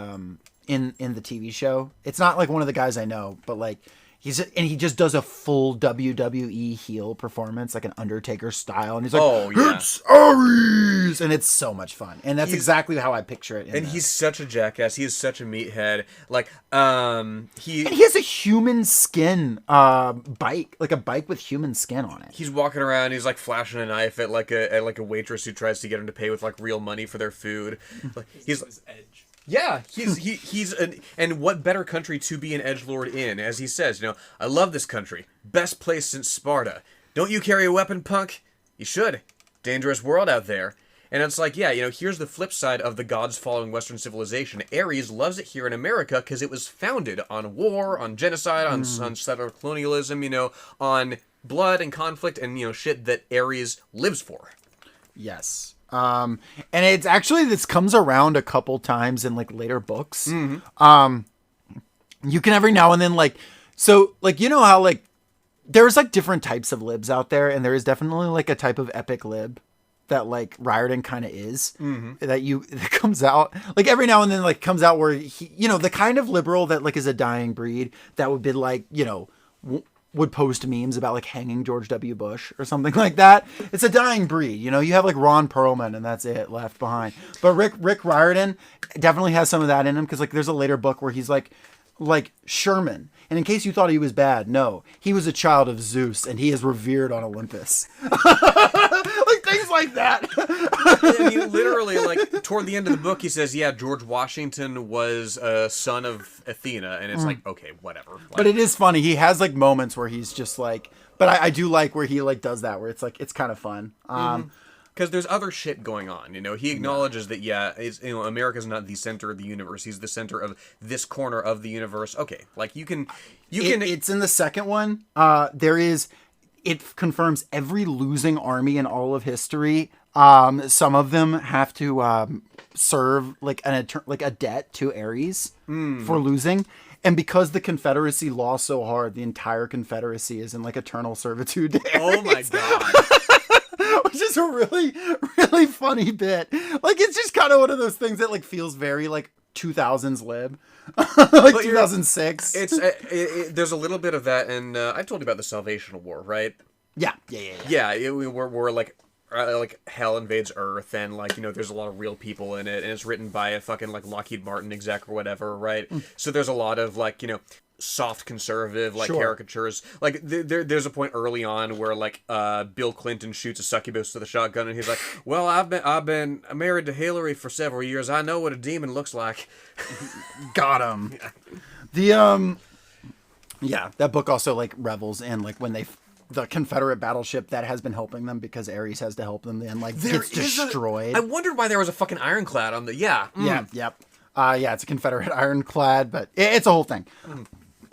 in the TV show. It's not like one of the guys I know, but like he just does a full WWE heel performance, like an Undertaker style, and he's like, "It's Ares," and it's so much fun. And that's exactly how I picture it. And he's such a jackass. He is such a meathead. Like, he has a human skin bike, like a bike with human skin on it. He's walking around. He's like flashing a knife at like a waitress who tries to get him to pay with like real money for their food. Like, he's edge. Yeah, and what better country to be an edgelord in? As he says, you know, I love this country, best place since Sparta. Don't you carry a weapon, punk? You should. Dangerous world out there. And it's like, yeah, you know, here's the flip side of the gods following Western civilization. Ares loves it here in America because it was founded on war, on genocide, on settler colonialism, you know, on blood and conflict and, you know, shit that Ares lives for. Yes. And it's actually, this comes around a couple times in like later books. Mm-hmm. You can every now and then like, so like, you know how like there's like different types of libs out there, and there is definitely like a type of epic lib that like Riordan kind of is, that comes out like every now and then, like comes out where he, you know, the kind of liberal that like is a dying breed that would be like, you know, would post memes about like hanging George W. Bush or something like that. It's a dying breed. You know, you have like Ron Perlman and that's it left behind. But Rick Riordan definitely has some of that in him. Cause like there's a later book where he's like Sherman. And in case you thought he was bad, no, he was a child of Zeus and he is revered on Olympus. Like things like that. I mean, literally, like toward the end of the book, he says, yeah, George Washington was a son of Athena. And it's like, okay, whatever. Like, but it is funny. He has like moments where he's just like, but I do like where he like does that, where it's like, it's kind of fun. Because there's other shit going on, you know. He acknowledges that, yeah, you know, America's not the center of the universe. He's the center of this corner of the universe. Okay, like you can. It's in the second one. It confirms every losing army in all of history. Some of them have to serve like a debt to Ares for losing. And because the Confederacy lost so hard, the entire Confederacy is in like eternal servitude to Ares. Oh my God. Which is a really, really funny bit. Like, it's just kind of one of those things that like feels very like 2000s lib. Like 2006. There's a little bit of that, and I told you about the Salvation War, right? Yeah. We're like hell invades Earth, and like, you know, there's a lot of real people in it, and it's written by a fucking like Lockheed Martin exec or whatever, right? So there's a lot of like, you know, soft conservative like caricatures. Like there's a point early on where like Bill Clinton shoots a succubus with a shotgun, and he's like, well, I've been married to Hillary for several years. I know what a demon looks like. Got him. The that book also like revels in like when the Confederate battleship that has been helping them because Ares has to help them, then like gets destroyed. I wondered why there was a fucking ironclad on the Yep. It's a Confederate ironclad, but it's a whole thing.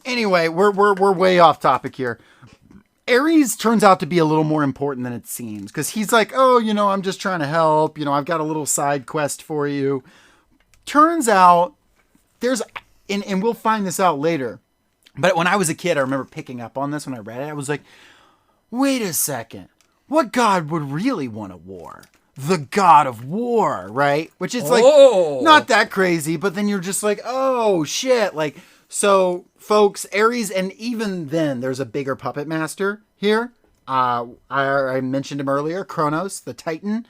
Anyway, we're way off topic here. Ares turns out to be a little more important than it seems, because he's like, oh, you know, I'm just trying to help. You know, I've got a little side quest for you. Turns out and we'll find this out later. But when I was a kid, I remember picking up on this when I read it. I was like, wait a second. What god would really want a war? The god of war, right? Which is like not that crazy, but then you're just like, oh shit. Like, so folks, Ares, and even then there's a bigger puppet master here. I mentioned him earlier, Kronos, the Titan.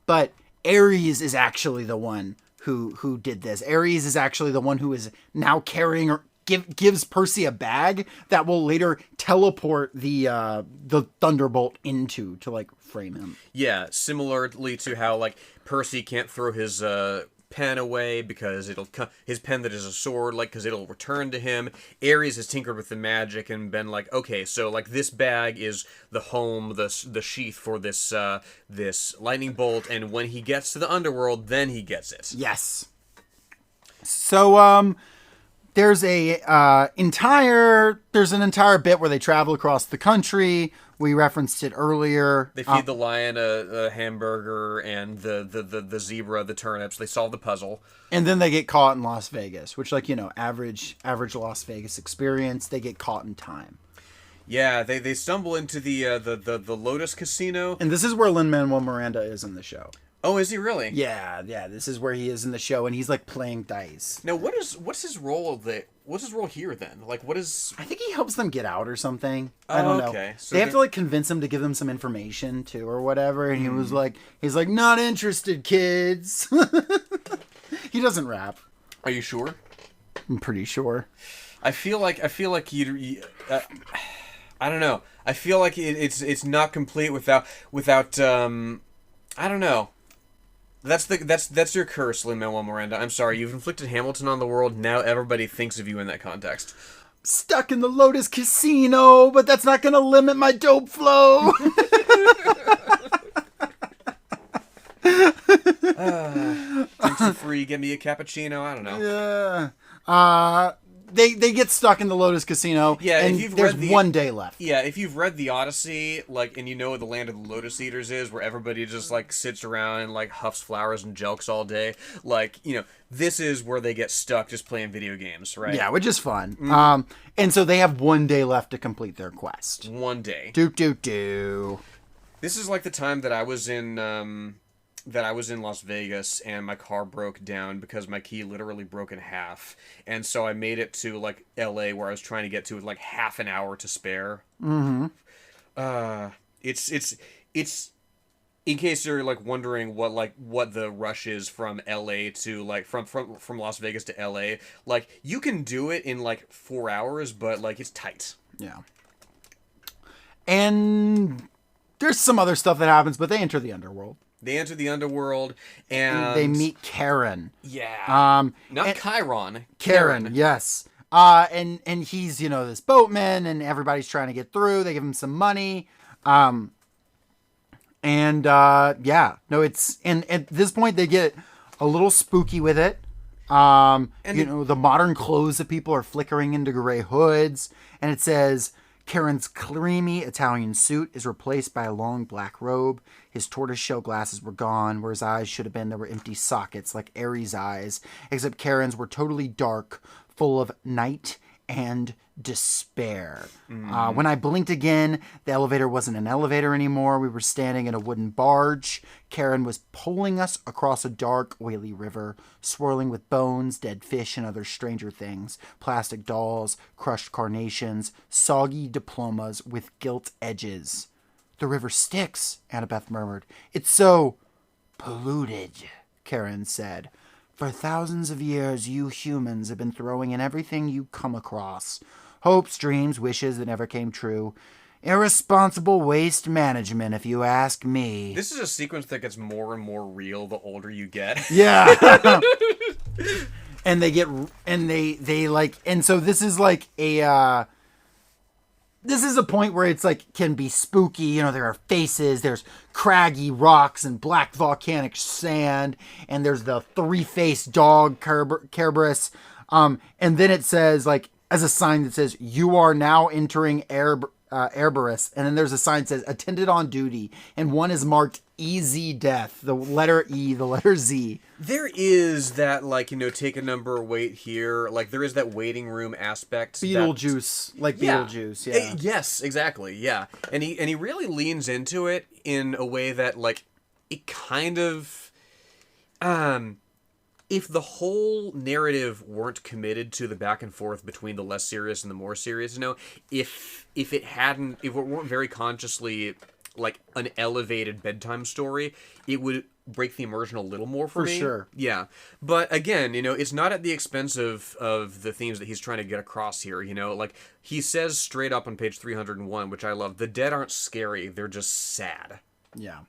But Ares is actually the one who did this. Ares is actually the one who is now carrying gives Percy a bag that will later teleport the Thunderbolt into to like frame him. Yeah, similarly to how like Percy can't throw his pen away because his pen that is a sword, like, because it'll return to him. Ares has tinkered with the magic and been like, okay, so like this bag is the home, the sheath for this lightning bolt, and when he gets to the underworld, then he gets it. Yes. So there's an entire bit where they travel across the country. We referenced it earlier. They feed the lion a hamburger and the zebra the turnips. They solve the puzzle. And then they get caught in Las Vegas, which, like, you know, average Las Vegas experience. They get caught in time. Yeah, they stumble into the Lotus Casino. And this is where Lin-Manuel Miranda is in the show. Oh, is he really? Yeah, this is where he is in the show, and he's like playing dice. Now, what's his role what's his role here then? Like, what is? I think he helps them get out or something. I don't know. Okay. So they have to like convince him to give them some information too, or whatever. And he's like, not interested, kids. He doesn't rap. Are you sure? I'm pretty sure. I feel like you I don't know. I feel like it's not complete without I don't know. That's your curse, Lin-Manuel Miranda. I'm sorry, you've inflicted Hamilton on the world. Now everybody thinks of you in that context. Stuck in the Lotus Casino, but that's not gonna limit my dope flow. Drinks are free. Get me a cappuccino. I don't know. Yeah. They get stuck in the Lotus Casino. Yeah, and there's 1 day left. Yeah, if you've read the Odyssey, like, and you know what the land of the Lotus Eaters is, where everybody just like sits around and like huffs flowers and jelks all day, like, you know, this is where they get stuck just playing video games, right? Yeah, which is fun. And so they have 1 day left to complete their quest. 1 day. Do. This is like the time that I was in Las Vegas and my car broke down because my key literally broke in half. And so I made it to like LA where I was trying to get to with like half an hour to spare. Mm-hmm. It's in case you're like wondering what the rush is from LA to like from Las Vegas to LA, like you can do it in like 4 hours, but like it's tight. Yeah. And there's some other stuff that happens, but they enter the underworld. They enter the underworld and they meet Karen. Yeah. Not Chiron. Karen, yes. And he's, you know, this boatman and everybody's trying to get through. They give him some money. And at this point they get a little spooky with it. The modern clothes that people are flickering into gray hoods, and it says Karen's creamy Italian suit is replaced by a long black robe. His tortoiseshell glasses were gone. Where his eyes should have been, there were empty sockets like Ares' eyes, except Karen's were totally dark, full of night and despair. When I blinked again, the elevator wasn't an elevator anymore. We were standing in a wooden barge. Karen was pulling us across a dark, oily river, swirling with bones, dead fish, and other stranger things. Plastic dolls, crushed carnations, soggy diplomas with gilt edges. The river sticks, Annabeth murmured. It's so polluted, Karen said. For thousands of years, you humans have been throwing in everything you come across. Hopes, dreams, wishes that never came true. Irresponsible waste management, if you ask me. This is a sequence that gets more and more real the older you get. Yeah. And so this is like a, this is a point where it's like, can be spooky. You know, there are faces, there's craggy rocks and black volcanic sand, and there's the three-faced dog, Cerberus. And then it says, like, as a sign that says, you are now entering Cerberus. And then there's a sign that says, attended on duty. And one is marked EZ death, the letter E, the letter Z. There is that, like, you know, take a number, wait here. Like, there is that waiting room aspect. Beetlejuice. Beetlejuice, yeah. Yes, exactly, yeah. And he really leans into it in a way that, like, it kind of... if the whole narrative weren't committed to the back and forth between the less serious and the more serious, you know, if it weren't very consciously like an elevated bedtime story, it would break the immersion a little more for me. For sure. Yeah. But again, it's not at the expense of the themes that he's trying to get across here, Like, he says straight up on page 301, which I love, the dead aren't scary, they're just sad. Yeah.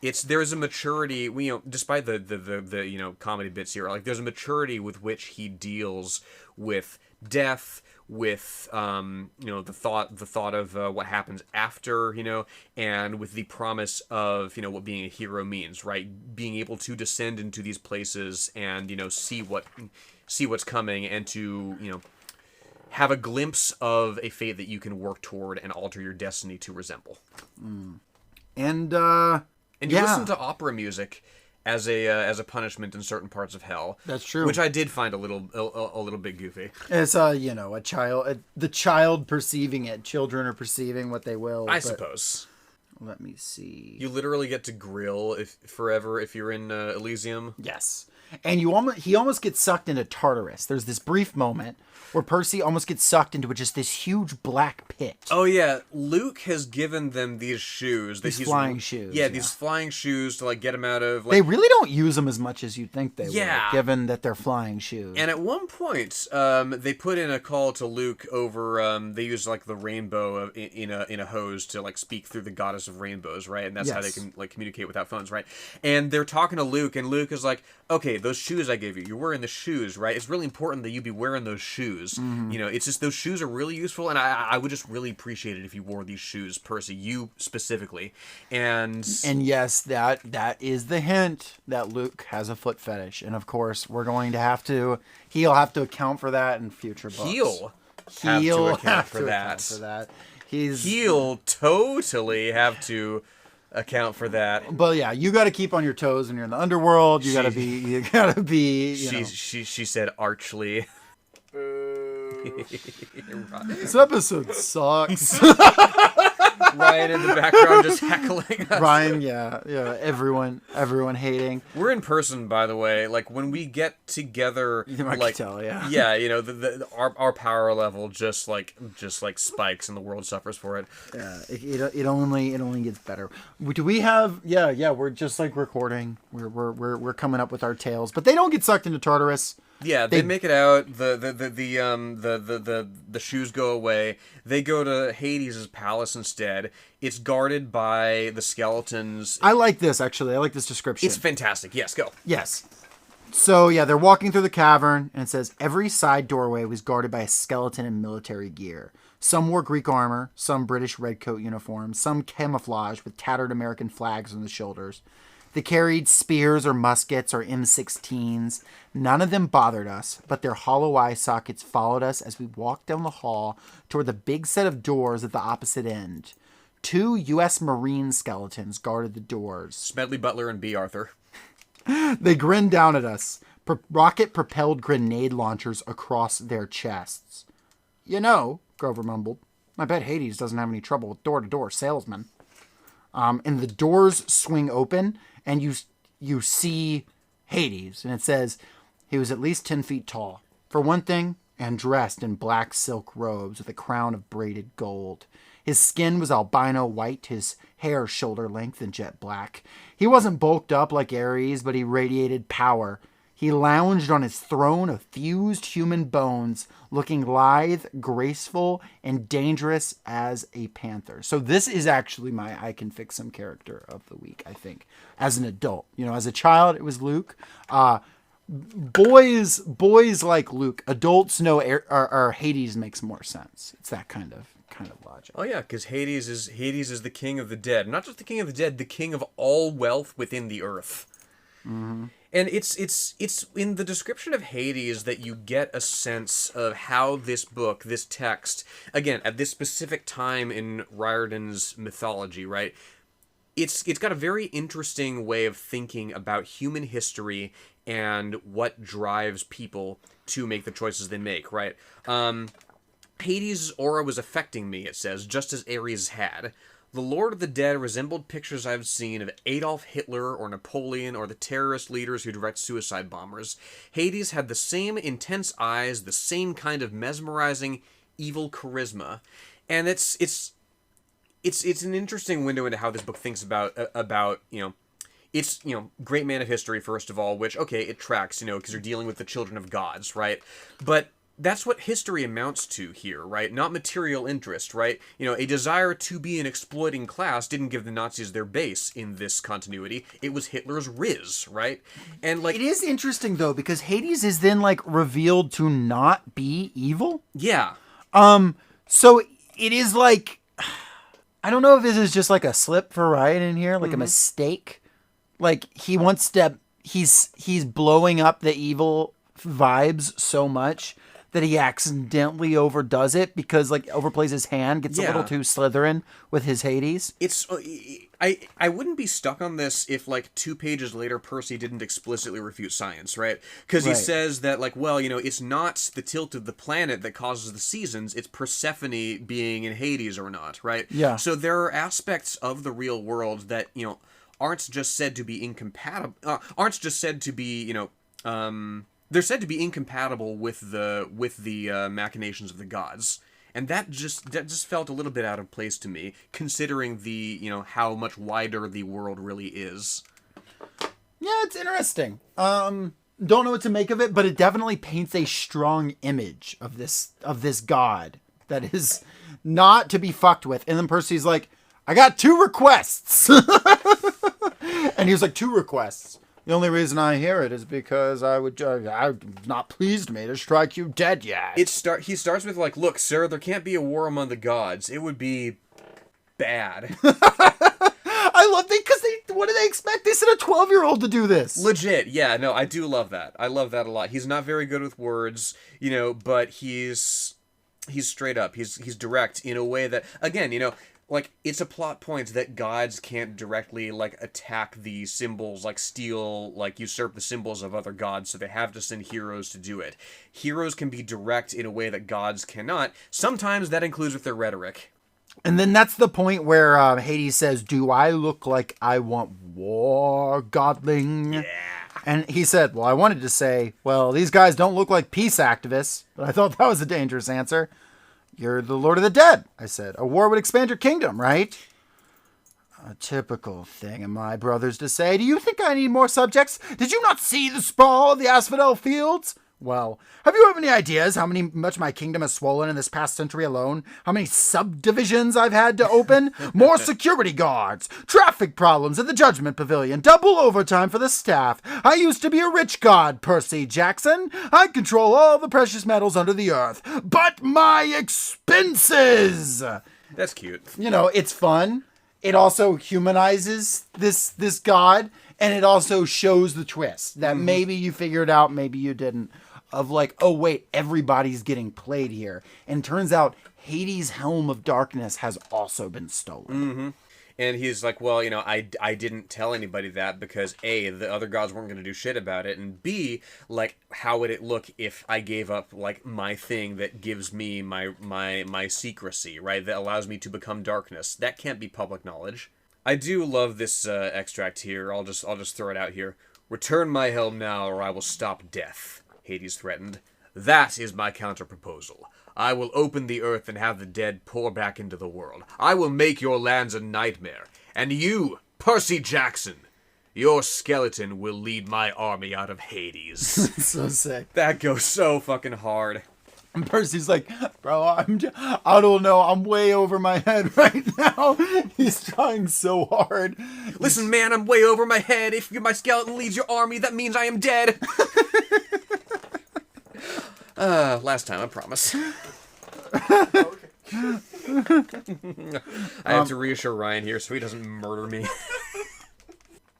There's a maturity, despite the comedy bits here, like, there's a maturity with which he deals with death, with the thought of what happens after, and with the promise of what being a hero means, right? Being able to descend into these places and see what's coming, and to have a glimpse of a fate that you can work toward and alter your destiny to resemble. And you listen to opera music as a punishment in certain parts of hell. That's true. Which I did find a little bit goofy. It's a child, the child perceiving it. Children are perceiving what they will. I suppose. Let me see. You literally get to grill forever if you're in Elysium. Yes. And he almost gets sucked into Tartarus. There's this brief moment where Percy almost gets sucked into just this huge black pit. Oh yeah, Luke has given them these shoes. These flying shoes. Yeah, these flying shoes to get them out of. They really don't use them as much as you'd think they would, given that they're flying shoes. And at one point, they put in a call to Luke over. They use the rainbow in a hose to speak through the goddess of rainbows, right? And that's how they can communicate without phones, right? And they're talking to Luke, and Luke is like, "Okay, those shoes I gave you, you're wearing the shoes, right? It's really important that you be wearing those shoes. Mm-hmm. It's just those shoes are really useful, and I would just really appreciate it if you wore these shoes, Percy, you specifically." And yes, that is the hint that Luke has a foot fetish, and of course he'll have to account for that in future books. He'll account for that. He'll totally have to account for that. But yeah, you got to keep on your toes when you're in the underworld. You gotta be. She said archly. This episode sucks. Ryan in the background just heckling us. Ryan, yeah, everyone hating. We're in person, by the way. When we get together, you might tell, yeah. Yeah, our power level just spikes, and the world suffers for it. Yeah, it only gets better. Do we have? Yeah, we're just recording. We're coming up with our tales, but they don't get sucked into Tartarus. Yeah, they make it out. The shoes go away. They go to Hades' palace instead. It's guarded by the skeletons. I like this, actually. I like this description. It's fantastic. Yes, go. Yes. So, yeah, they're walking through the cavern, and it says, every side doorway was guarded by a skeleton in military gear. Some wore Greek armor, some British redcoat uniforms, some camouflage with tattered American flags on the shoulders. They carried spears or muskets or M16s. None of them bothered us, but their hollow eye sockets followed us as we walked down the hall toward the big set of doors at the opposite end. 2 U.S. Marine skeletons guarded the doors. Smedley Butler and B. Arthur. They grinned down at us, rocket-propelled grenade launchers across their chests. Grover mumbled, I bet Hades doesn't have any trouble with door-to-door salesmen. And the doors swing open, and you see Hades, and it says he was at least 10 feet tall. For one thing, and dressed in black silk robes with a crown of braided gold. His skin was albino white, his hair shoulder length and jet black. He wasn't bulked up like Ares, but he radiated power. He lounged on his throne of fused human bones, looking lithe, graceful, and dangerous as a panther. So this is actually my I Can Fix Him character of the week, I think, as an adult. As a child, it was Luke. Boys like Luke. Adults know Hades makes more sense. It's that kind of logic. Oh yeah, because Hades is the king of the dead. Not just the king of the dead, the king of all wealth within the earth. Mm-hmm. And it's in the description of Hades that you get a sense of how this book, this text, again, at this specific time in Riordan's mythology, right? It's got a very interesting way of thinking about human history and what drives people to make the choices they make, right? Hades' aura was affecting me, it says, just as Ares had. The Lord of the Dead resembled pictures I've seen of Adolf Hitler or Napoleon or the terrorist leaders who direct suicide bombers. Hades had the same intense eyes, the same kind of mesmerizing evil charisma. And it's an interesting window into how this book thinks about it's, great man of history, first of all, which, okay, it tracks, because you're dealing with the children of gods, right? But that's what history amounts to here, right? Not material interest, right? A desire to be an exploiting class didn't give the Nazis their base in this continuity. It was Hitler's riz, right? And, It is interesting, though, because Hades is then, revealed to not be evil. Yeah. So it is I don't know if this is just a slip for Riordan here, a mistake. He wants to, he's blowing up the evil vibes so much that he accidentally overdoes it because overplays his hand, gets a little too Slytherin with his Hades. It's I wouldn't be stuck on this if 2 pages later Percy didn't explicitly refute science, right? Because he says that it's not the tilt of the planet that causes the seasons, it's Persephone being in Hades or not, right? Yeah. So there are aspects of the real world that aren't just said to be incompatible, aren't just said to be they're said to be incompatible with the machinations of the gods. And that just felt a little bit out of place to me, considering the, how much wider the world really is. Yeah, it's interesting. Don't know what to make of it, but it definitely paints a strong image of this god that is not to be fucked with. And then Percy's like, I got 2 requests. And he was like, 2 requests. The only reason I hear it is because I'm not pleased me to strike you dead yet. He starts with look, sir, there can't be a war among the gods. It would be bad. I love it because what do they expect? They sent a 12-year-old to do this. Legit, yeah, no, I do love that. I love that a lot. He's not very good with words, but he's straight up. He's direct in a way that, again, it's a plot point that gods can't directly, attack the symbols, steal, usurp the symbols of other gods, so they have to send heroes to do it. Heroes can be direct in a way that gods cannot. Sometimes that includes with their rhetoric. And then that's the point where Hades says, do I look like I want war, godling? Yeah. And he said, well, I wanted to say, well, these guys don't look like peace activists, but I thought that was a dangerous answer. You're the Lord of the Dead, I said. A war would expand your kingdom, right? A typical thing of my brothers to say. Do you think I need more subjects? Did you not see the sprawl of the asphodel fields? Well, have you any ideas how much my kingdom has swollen in this past century alone? How many subdivisions I've had to open? More security guards, traffic problems at the Judgment Pavilion, double overtime for the staff. I used to be a rich god, Percy Jackson. I control all the precious metals under the earth. But my expenses! That's cute. It's fun. It also humanizes this god, and it also shows the twist that maybe you figured out, maybe you didn't. Of oh wait, everybody's getting played here. And turns out Hades' Helm of Darkness has also been stolen. Mm-hmm. And he's like, well, I didn't tell anybody that because A, the other gods weren't going to do shit about it, and B, how would it look if I gave up, my thing that gives me my secrecy, right? That allows me to become darkness. That can't be public knowledge. I do love this extract here. I'll just throw it out here. Return my helm now, or I will stop death, Hades threatened. That is my counter-proposal. I will open the earth and have the dead pour back into the world. I will make your lands a nightmare. And you, Percy Jackson, your skeleton will lead my army out of Hades. So sick. That goes so fucking hard. And Percy's like, bro, I don't know. I'm way over my head right now. He's trying so hard. Listen, man, I'm way over my head. If my skeleton leads your army, that means I am dead. Last time, I promise. I have to reassure Ryan here so he doesn't murder me.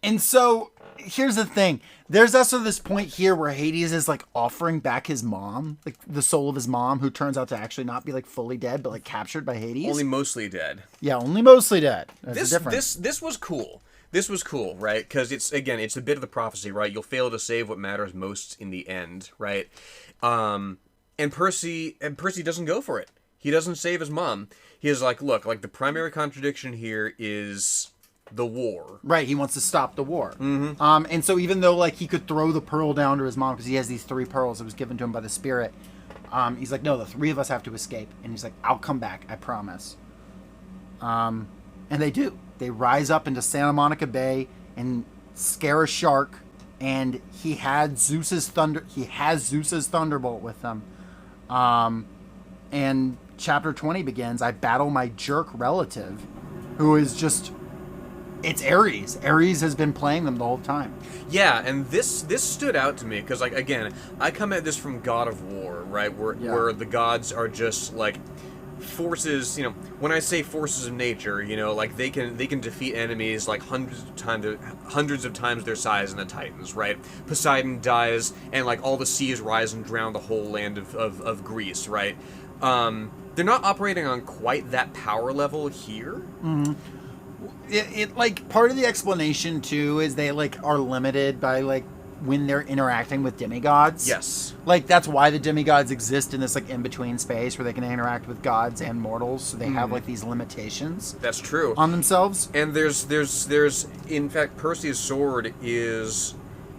And so, here's the thing. There's also this point here where Hades is offering back his mom, the soul of his mom, who turns out to actually not be fully dead, but captured by Hades. Only mostly dead. Yeah, only mostly dead. That's the difference. This was cool. This was cool, right? Because it's a bit of the prophecy, right? You'll fail to save what matters most in the end, right? And Percy doesn't go for it. He doesn't save his mom. He is look, the primary contradiction here is the war. Right, he wants to stop the war. Mm-hmm. And so even though he could throw the pearl down to his mom because he has these 3 pearls that was given to him by the spirit, he's like, no, the 3 of us have to escape. And he's like, I'll come back, I promise. And they do. They rise up into Santa Monica Bay and scare a shark, and he has Zeus's thunderbolt with him. And chapter 20 begins. I battle my jerk relative, who is just... It's Ares. Ares has been playing them the whole time. Yeah, and this stood out to me because, like, again, I come at this from God of War, right? Where the gods are just like forces. You know, when I say forces of nature, you know, like they can defeat enemies like hundreds of times their size in the Titans, right? Poseidon dies, and like all the seas rise and drown the whole land of Greece, right? They're not operating on quite that power level here. Mm-hmm. It like part of the explanation too is they like are limited by like when they're interacting with demigods. Yes. Like that's why the demigods exist in this like in between space where they can interact with gods and mortals. So they have like these limitations. That's true. On themselves. And there's in fact Percy's sword is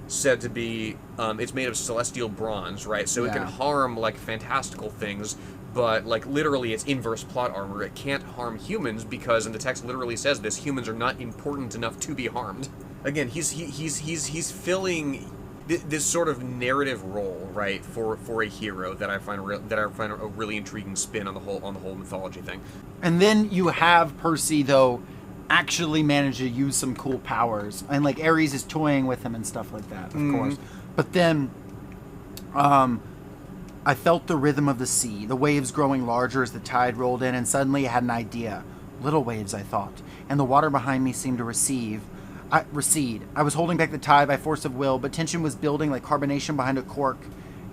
said to be it's made of celestial bronze, right? So it can harm like fantastical things. But, like, literally, it's inverse plot armor. It can't harm humans because, and the text literally says this, humans are not important enough to be harmed. Again, he's filling this sort of narrative role, right, for a hero that I find a really intriguing spin on the whole mythology thing. And then you have Percy though actually manage to use some cool powers, and like Ares is toying with him and stuff like that, of course. But then, I felt the rhythm of the sea, the waves growing larger as the tide rolled in, and suddenly I had an idea. Little waves, I thought, and the water behind me seemed to recede. I was holding back the tide by force of will, but tension was building like carbonation behind a cork.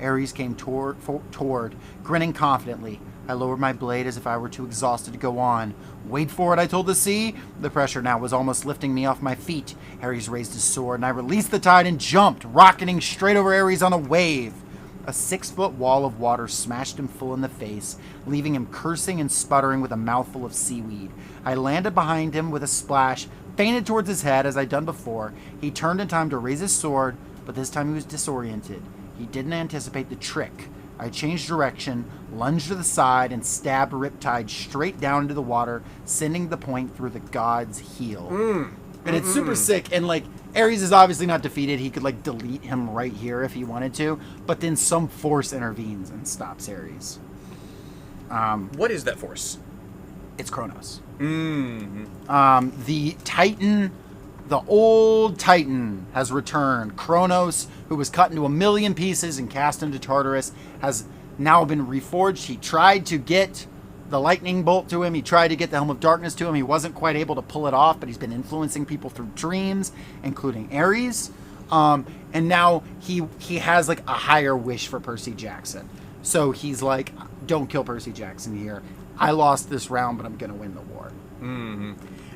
Ares came toward, grinning confidently. I lowered my blade as if I were too exhausted to go on. Wait for it, I told the sea. The pressure now was almost lifting me off my feet. Ares raised his sword, and I released the tide and jumped, rocketing straight over Ares on a wave. A 6-foot wall of water smashed him full in the face, leaving him cursing and sputtering with a mouthful of seaweed. I landed behind him with a splash, feinted towards his head as I'd done before. He turned in time to raise his sword, but this time he was disoriented. He didn't anticipate the trick. I changed direction, lunged to the side, and stabbed Riptide straight down into the water, sending the point through the god's heel. And it's super sick, and like Ares is obviously not defeated. He could like delete him right here if he wanted to, but then some force intervenes and stops Ares. What is that force? It's Kronos. The Titan, the old Titan, has returned. Kronos, who was cut into 1,000,000 pieces and cast into Tartarus, has now been reforged. He tried to get the lightning bolt to him. He tried to get the Helm of Darkness to him. He wasn't quite able to pull it off, but he's been influencing people through dreams, including Ares. And now he has like a higher wish for Percy Jackson. So he's like, don't kill Percy Jackson here. I lost this round, but I'm going to win the war.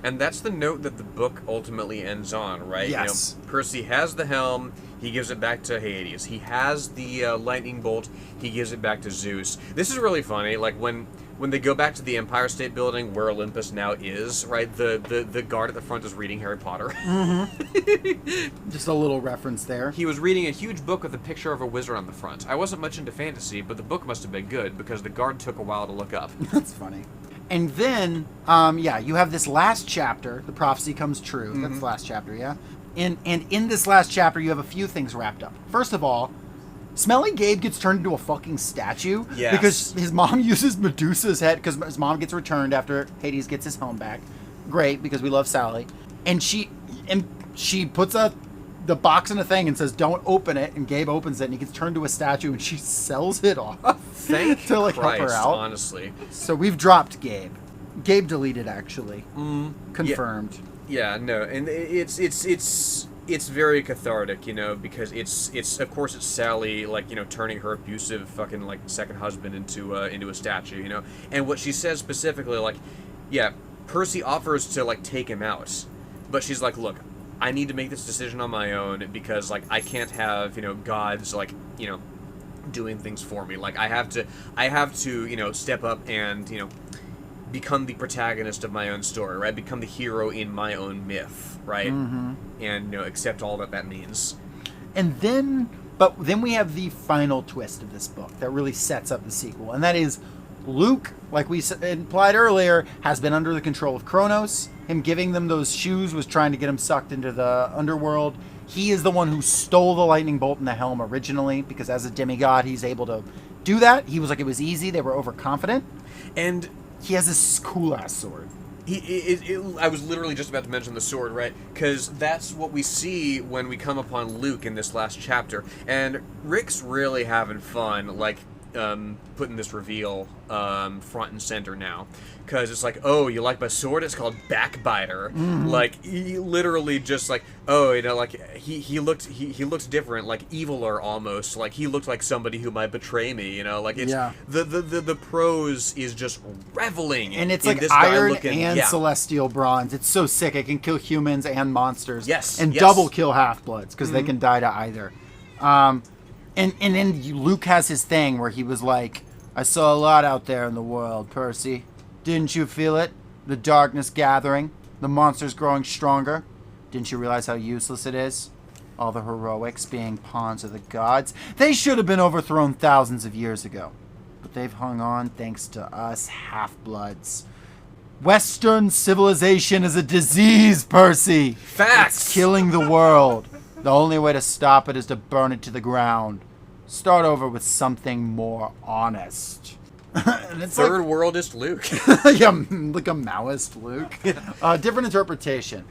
And that's the note that the book ultimately ends on, right? Yes. You know, Percy has the helm. He gives it back to Hades. He has the lightning bolt. He gives it back to Zeus. This is really funny. Like when they go back to the Empire State Building where Olympus now is, right? The guard at the front is reading Harry Potter. Just a little reference there. He was reading a huge book with a picture of a wizard on the front. I wasn't much into fantasy, but the book must have been good because the guard took a while to look up. That's funny. And then, you have this last chapter. The prophecy comes true. That's the last chapter, yeah? And in this last chapter, you have a few things wrapped up. First of all, Smelly Gabe gets turned into a fucking statue. Yes. Because his mom uses Medusa's head, because his mom gets returned after Hades gets his home back. Great, because we love Sally. And she puts the box in a thing and says, don't open it, and Gabe opens it, and he gets turned to a statue, and she sells it off. Thank to like Christ, help her out. honestly. So we've dropped Gabe. Gabe deleted, actually. Confirmed. Yeah, no, and it's very cathartic, you know, because it's of course it's Sally, like, you know, turning her abusive fucking like second husband into a statue, you know, and what she says specifically, like, yeah, Percy offers to like take him out, but she's like, look, I need to make this decision on my own because like I can't have, you know, gods like, you know, doing things for me. Like I have to, you know, step up and, you know, become the protagonist of my own story, right? Become the hero in my own myth, right? And, you know, accept all that means. And then we have the final twist of this book that really sets up the sequel, and that is Luke, like we implied earlier, has been under the control of Kronos. Him giving them those shoes was trying to get him sucked into the underworld. He is the one who stole the lightning bolt and the helm originally, because as a demigod, he's able to do that. He was like, it was easy. They were overconfident. And he has this cool-ass sword. I was literally just about to mention the sword, right? Because that's what we see when we come upon Luke in this last chapter. And Rick's really having fun, like, putting this reveal front and center now. Because it's like, oh, you like my sword? It's called Backbiter. Mm-hmm. Like, he literally just like, oh, you know, like, he looked different, like, eviler almost. Like, he looked like somebody who might betray me, you know? Like, it's, the prose is just reveling. And it's like this iron and celestial bronze. It's so sick. It can kill humans and monsters. Yes. And double kill half-bloods, because they can die to either. And then Luke has his thing where he was like, I saw a lot out there in the world, Percy. Didn't you feel it? The darkness gathering, the monsters growing stronger. Didn't you realize how useless it is? All the heroics being pawns of the gods. They should have been overthrown thousands of years ago. But they've hung on thanks to us half-bloods. Western civilization is a disease, Percy. Facts! It's killing the world. The only way to stop it is to burn it to the ground. Start over with something more honest. And it's Third worldist Luke. Yeah, like a Maoist Luke. Different interpretation.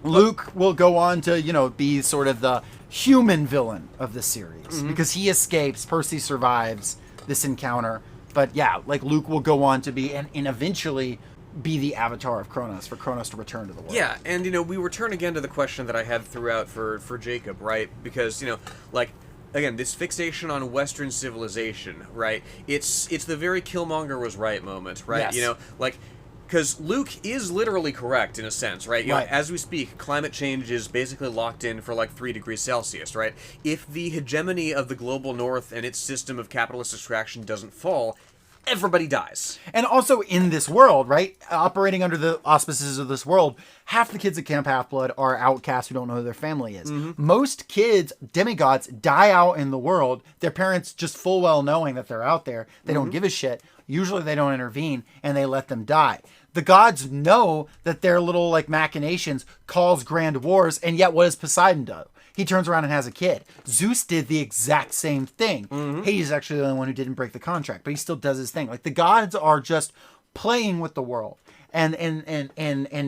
Luke will go on to, you know, be sort of the human villain of the series. Because he escapes, Percy survives this encounter. But yeah, like Luke will go on to be, and eventually be the avatar of Kronos, for Kronos to return to the world. Yeah, and, you know, we return again to the question that I had throughout for Jacob, right? Because, you know, like, again, this fixation on Western civilization, right? It's the very Killmonger was right moment, right? Yes. You know, like, because Luke is literally correct in a sense, right? You know, as we speak, climate change is basically locked in for like 3 degrees Celsius, right? If the hegemony of the global north and its system of capitalist extraction doesn't fall, everybody dies. And also in this world, right? Operating under the auspices of this world, half the kids at Camp Halfblood are outcasts who don't know who their family is. Most kids, demigods, die out in the world. Their parents just full well knowing that they're out there. They don't give a shit. Usually they don't intervene and they let them die. The gods know that their little like machinations cause grand wars, and yet what does Poseidon do? He turns around and has a kid. Zeus did the exact same thing. Hades is actually the only one who didn't break the contract, but he still does his thing. Like, the gods are just playing with the world and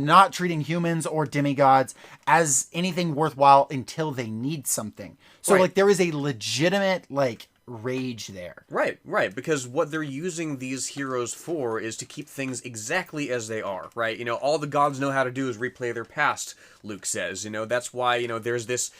not treating humans or demigods as anything worthwhile until they need something. So, like, there is a legitimate, like, rage there. Right, because what they're using these heroes for is to keep things exactly as they are, right? You know, all the gods know how to do is replay their past, Luke says. You know, that's why, you know, there's this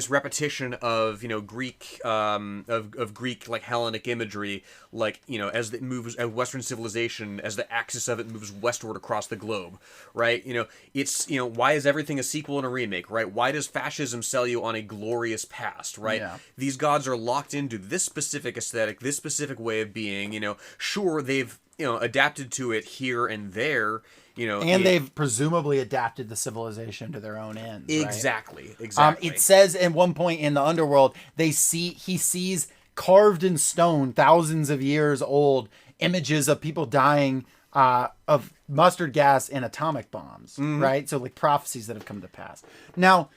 repetition of, you know, Greek of Greek like Hellenic imagery, like, you know, as it moves as Western civilization, as the axis of it moves westward across the globe, right? You know, it's, you know, why is everything a sequel and a remake, right? Why does fascism sell you on a glorious past, right? Yeah. These gods are locked into this specific aesthetic, this specific way of being, you know, sure, they've, you know, adapted to it here and there, you know. And they've presumably adapted the civilization to their own ends. Exactly, right? exactly. It says at one point in the underworld, he sees carved in stone, thousands of years old, images of people dying of mustard gas and atomic bombs, right? So like prophecies that have come to pass. Now,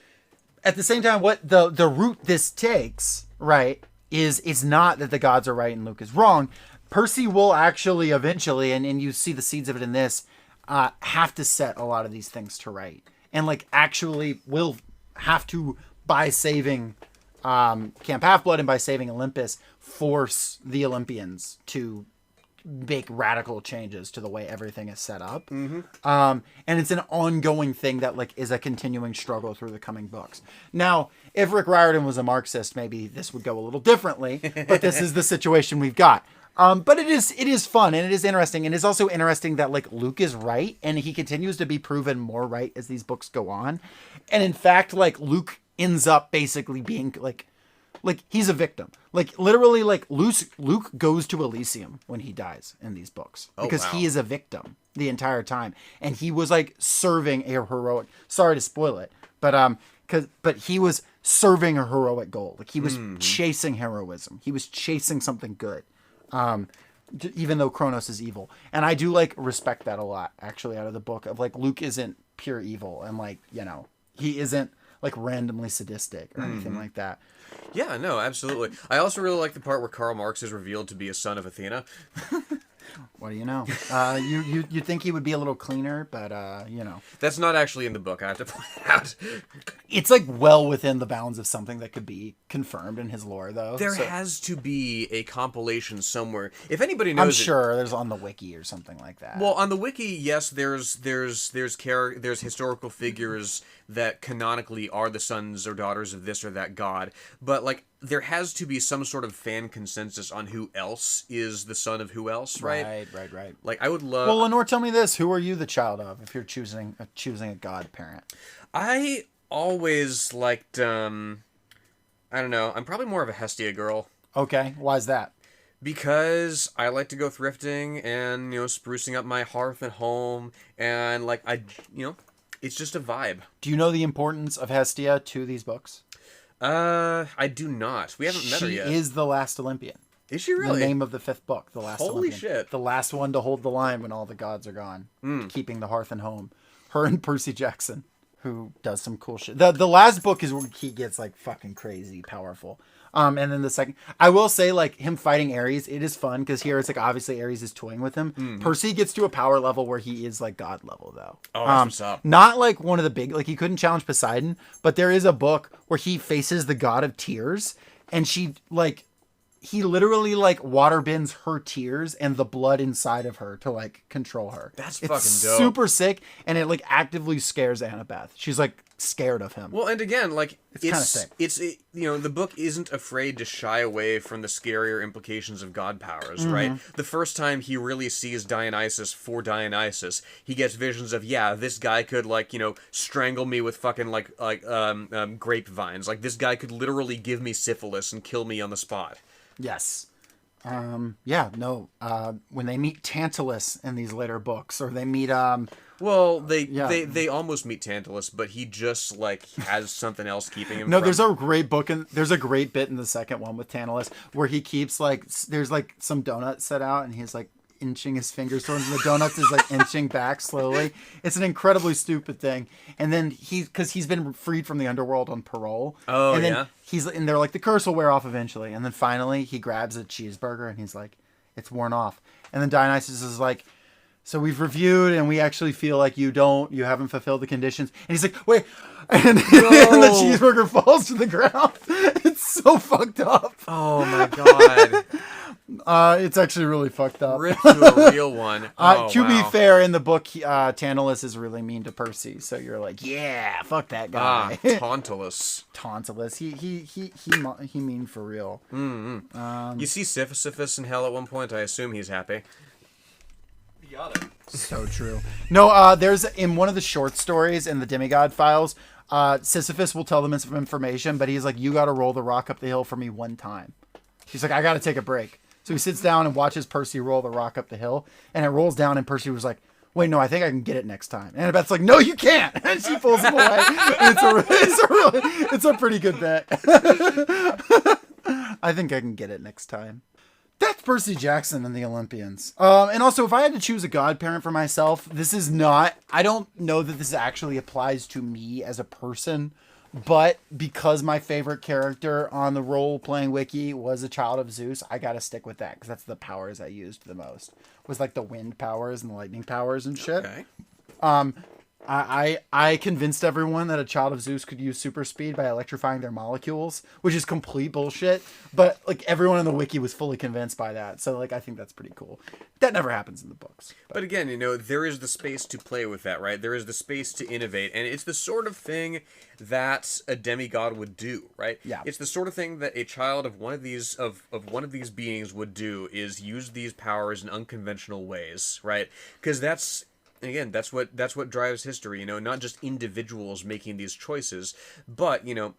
at the same time, what the route this takes, right, is it's not that the gods are right and Luke is wrong. Percy will actually eventually, and you see the seeds of it in this, have to set a lot of these things to right. And like actually will have to, by saving Camp Halfblood and by saving Olympus, force the Olympians to make radical changes to the way everything is set up. And it's an ongoing thing that like is a continuing struggle through the coming books. Now, if Rick Riordan was a Marxist, maybe this would go a little differently, but this is the situation we've got. But it is fun and it is interesting. And it's also interesting that like Luke is right and he continues to be proven more right as these books go on. And in fact, like Luke ends up basically being like he's a victim. Like literally like Luke goes to Elysium when he dies in these books because he is a victim the entire time. And he was like serving a heroic, sorry to spoil it, but he was serving a heroic goal. Like he was chasing heroism. He was chasing something good. even though Kronos is evil. And I do like respect that a lot, actually, out of the book, of like Luke isn't pure evil, and like, you know, he isn't like randomly sadistic or anything like that. Yeah, no, absolutely. I also really like the part where Karl Marx is revealed to be a son of Athena. What do you know? You think he would be a little cleaner, but you know, That's not actually in the book, I have to point out. it's like well within the bounds of something that could be confirmed in his lore, though. There So has to be a compilation somewhere. If anybody knows I'm it- sure there's on the wiki or something like that. Well, on the wiki, yes, there's historical figures that canonically are the sons or daughters of this or that god, but like there has to be some sort of fan consensus on who else is the son of who else, right? Right. Like I would love. Well, Lenore, tell me this: who are you the child of? If you're choosing a godparent. I always liked. I don't know. I'm probably more of a Hestia girl. Okay, why is that? Because I like to go thrifting and, you know, sprucing up my hearth and home, and like it's just a vibe. Do you know the importance of Hestia to these books? I do not. We haven't met her yet. She is the last Olympian. Is she really? The name of the 5th book, the last Holy Olympian. shit. The last one to hold the line when all the gods are gone, keeping the hearth and home. Her and Percy Jackson, who does some cool shit. The last book is where he gets like fucking crazy powerful. And then the second, I will say, like, him fighting Ares, it is fun because here it's like obviously Ares is toying with him. Percy gets to a power level where he is like god level, though. Oh, that's what's up. Not like one of the big, like he couldn't challenge Poseidon, but there is a book where he faces the god of tears, and she like. He literally like water bends her tears and the blood inside of her to like control her. That's it's fucking dope. Super sick, and it like actively scares Annabeth. She's like scared of him. Well, and again, like kinda sick. You know, the book isn't afraid to shy away from the scarier implications of god powers, right? The first time he really sees Dionysus for Dionysus, he gets visions of, yeah, this guy could like, you know, strangle me with fucking like grapevines. Like this guy could literally give me syphilis and kill me on the spot. Yes. When they meet Tantalus in these later books, or they meet Well, they almost meet Tantalus, but he just like has something else keeping him. No, there's a great book and there's a great bit in the second one with Tantalus where he keeps like there's like some donuts set out and he's like inching his fingers towards the donuts is like inching back slowly. It's an incredibly stupid thing. And then because he's been freed from the underworld on parole. Oh, and then yeah? and they're like, the curse will wear off eventually. And then finally he grabs a cheeseburger and he's like, it's worn off. And then Dionysus is like, so we've reviewed and we actually feel like you haven't fulfilled the conditions. And he's like, wait. And the cheeseburger falls to the ground. It's so fucked up. Oh my god. It's actually really fucked up. Rip to a real one. To be fair, in the book, Tantalus is really mean to Percy. So you're like, yeah, fuck that guy. Tantalus. Tantalus. He mean for real. You see Sisyphus in hell at one point. I assume he's happy. You got it. So true. No, there's in one of the short stories in the Demigod Files, Sisyphus will tell them some information, but he's like, you got to roll the rock up the hill for me one time. He's like, I got to take a break. So he sits down and watches Percy roll the rock up the hill, and it rolls down, and Percy was like, wait, no, I think I can get it next time. And Annabeth's like, no, you can't. And she pulls him away. And it's a pretty good bet. I think I can get it next time. That's Percy Jackson and the Olympians. And also, if I had to choose a godparent for myself, I don't know that this actually applies to me as a person, but because my favorite character on the role-playing wiki was a child of Zeus, I gotta stick with that, because that's the powers I used the most. Was like the wind powers and the lightning powers and shit. Okay. I convinced everyone that a child of Zeus could use super speed by electrifying their molecules, which is complete bullshit. But like everyone in the wiki was fully convinced by that. So like I think that's pretty cool. That never happens in the books. But again, you know, there is the space to play with that, right? There is the space to innovate, and it's the sort of thing that a demigod would do, right? Yeah. It's the sort of thing that a child of one of these one of these beings would do, is use these powers in unconventional ways, right? Because that's what drives history, you know, not just individuals making these choices, but, you know,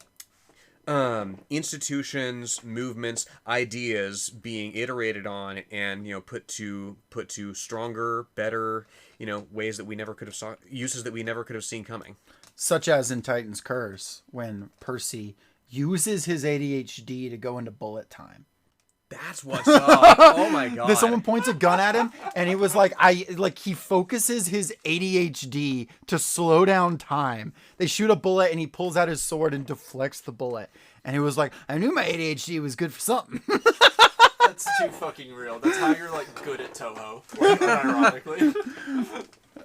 institutions, movements, ideas being iterated on and, you know, put to stronger, better, you know, ways that we never could have uses that we never could have seen coming. Such as in Titan's Curse, when Percy uses his ADHD to go into bullet time. That's what's up. Oh my god. Then someone points a gun at him, and he was like, he focuses his ADHD to slow down time. They shoot a bullet, and he pulls out his sword and deflects the bullet. And he was like, I knew my ADHD was good for something. That's too fucking real. That's how you're like good at Toho. Ironically.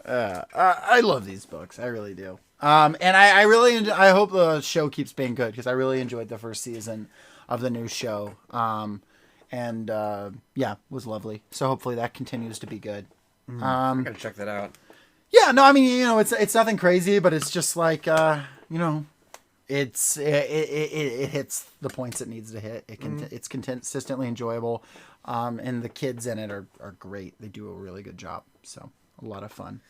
I love these books. I really do. And I really I hope the show keeps being good because I really enjoyed the first season of the new show. And was lovely. So hopefully that continues to be good. I gotta check that out. Yeah, no, I mean, it's nothing crazy, but it's just like, it hits the points it needs to hit. It's consistently enjoyable. And the kids in it are great. They do a really good job. So a lot of fun.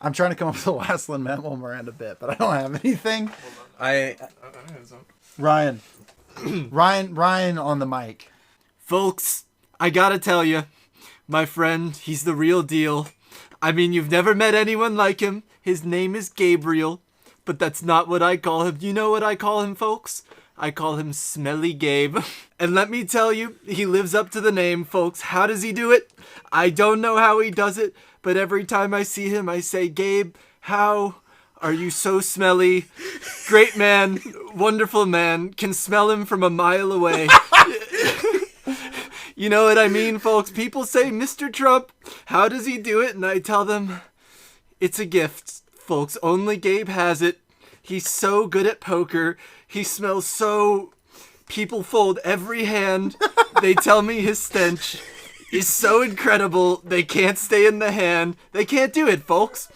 I'm trying to come up with the last Lin-Manuel Miranda bit, but I don't have anything. I have some. Ryan on the mic. Folks, I gotta tell you, my friend, he's the real deal. I mean, you've never met anyone like him. His name is Gabriel, but that's not what I call him. You know what I call him, folks? I call him Smelly Gabe. And let me tell you, he lives up to the name, folks. How does he do it? I don't know how he does it, but every time I see him, I say, Gabe, how are you so smelly? Great man, wonderful man, can smell him from a mile away. You know what I mean, folks? People say, Mr. Trump, how does he do it? And I tell them, it's a gift, folks. Only Gabe has it. He's so good at poker. He smells so... People fold every hand. They tell me his stench is so incredible. They can't stay in the hand. They can't do it, folks.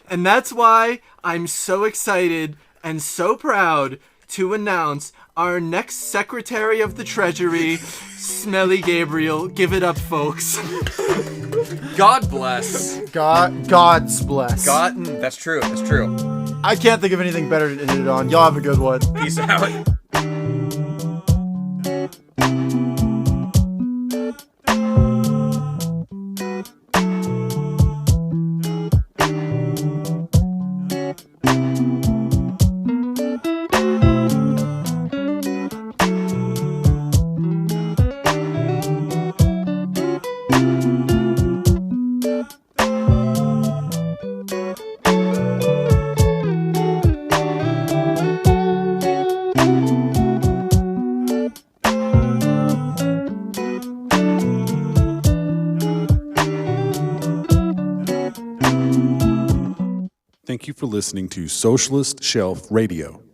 And that's why I'm so excited and so proud to announce our next Secretary of the Treasury, Smelly Gabriel. Give it up, folks. God bless. God's bless. That's true. I can't think of anything better to end it on. Y'all have a good one. Peace out. Thank you for listening to Socialist Shelf Radio.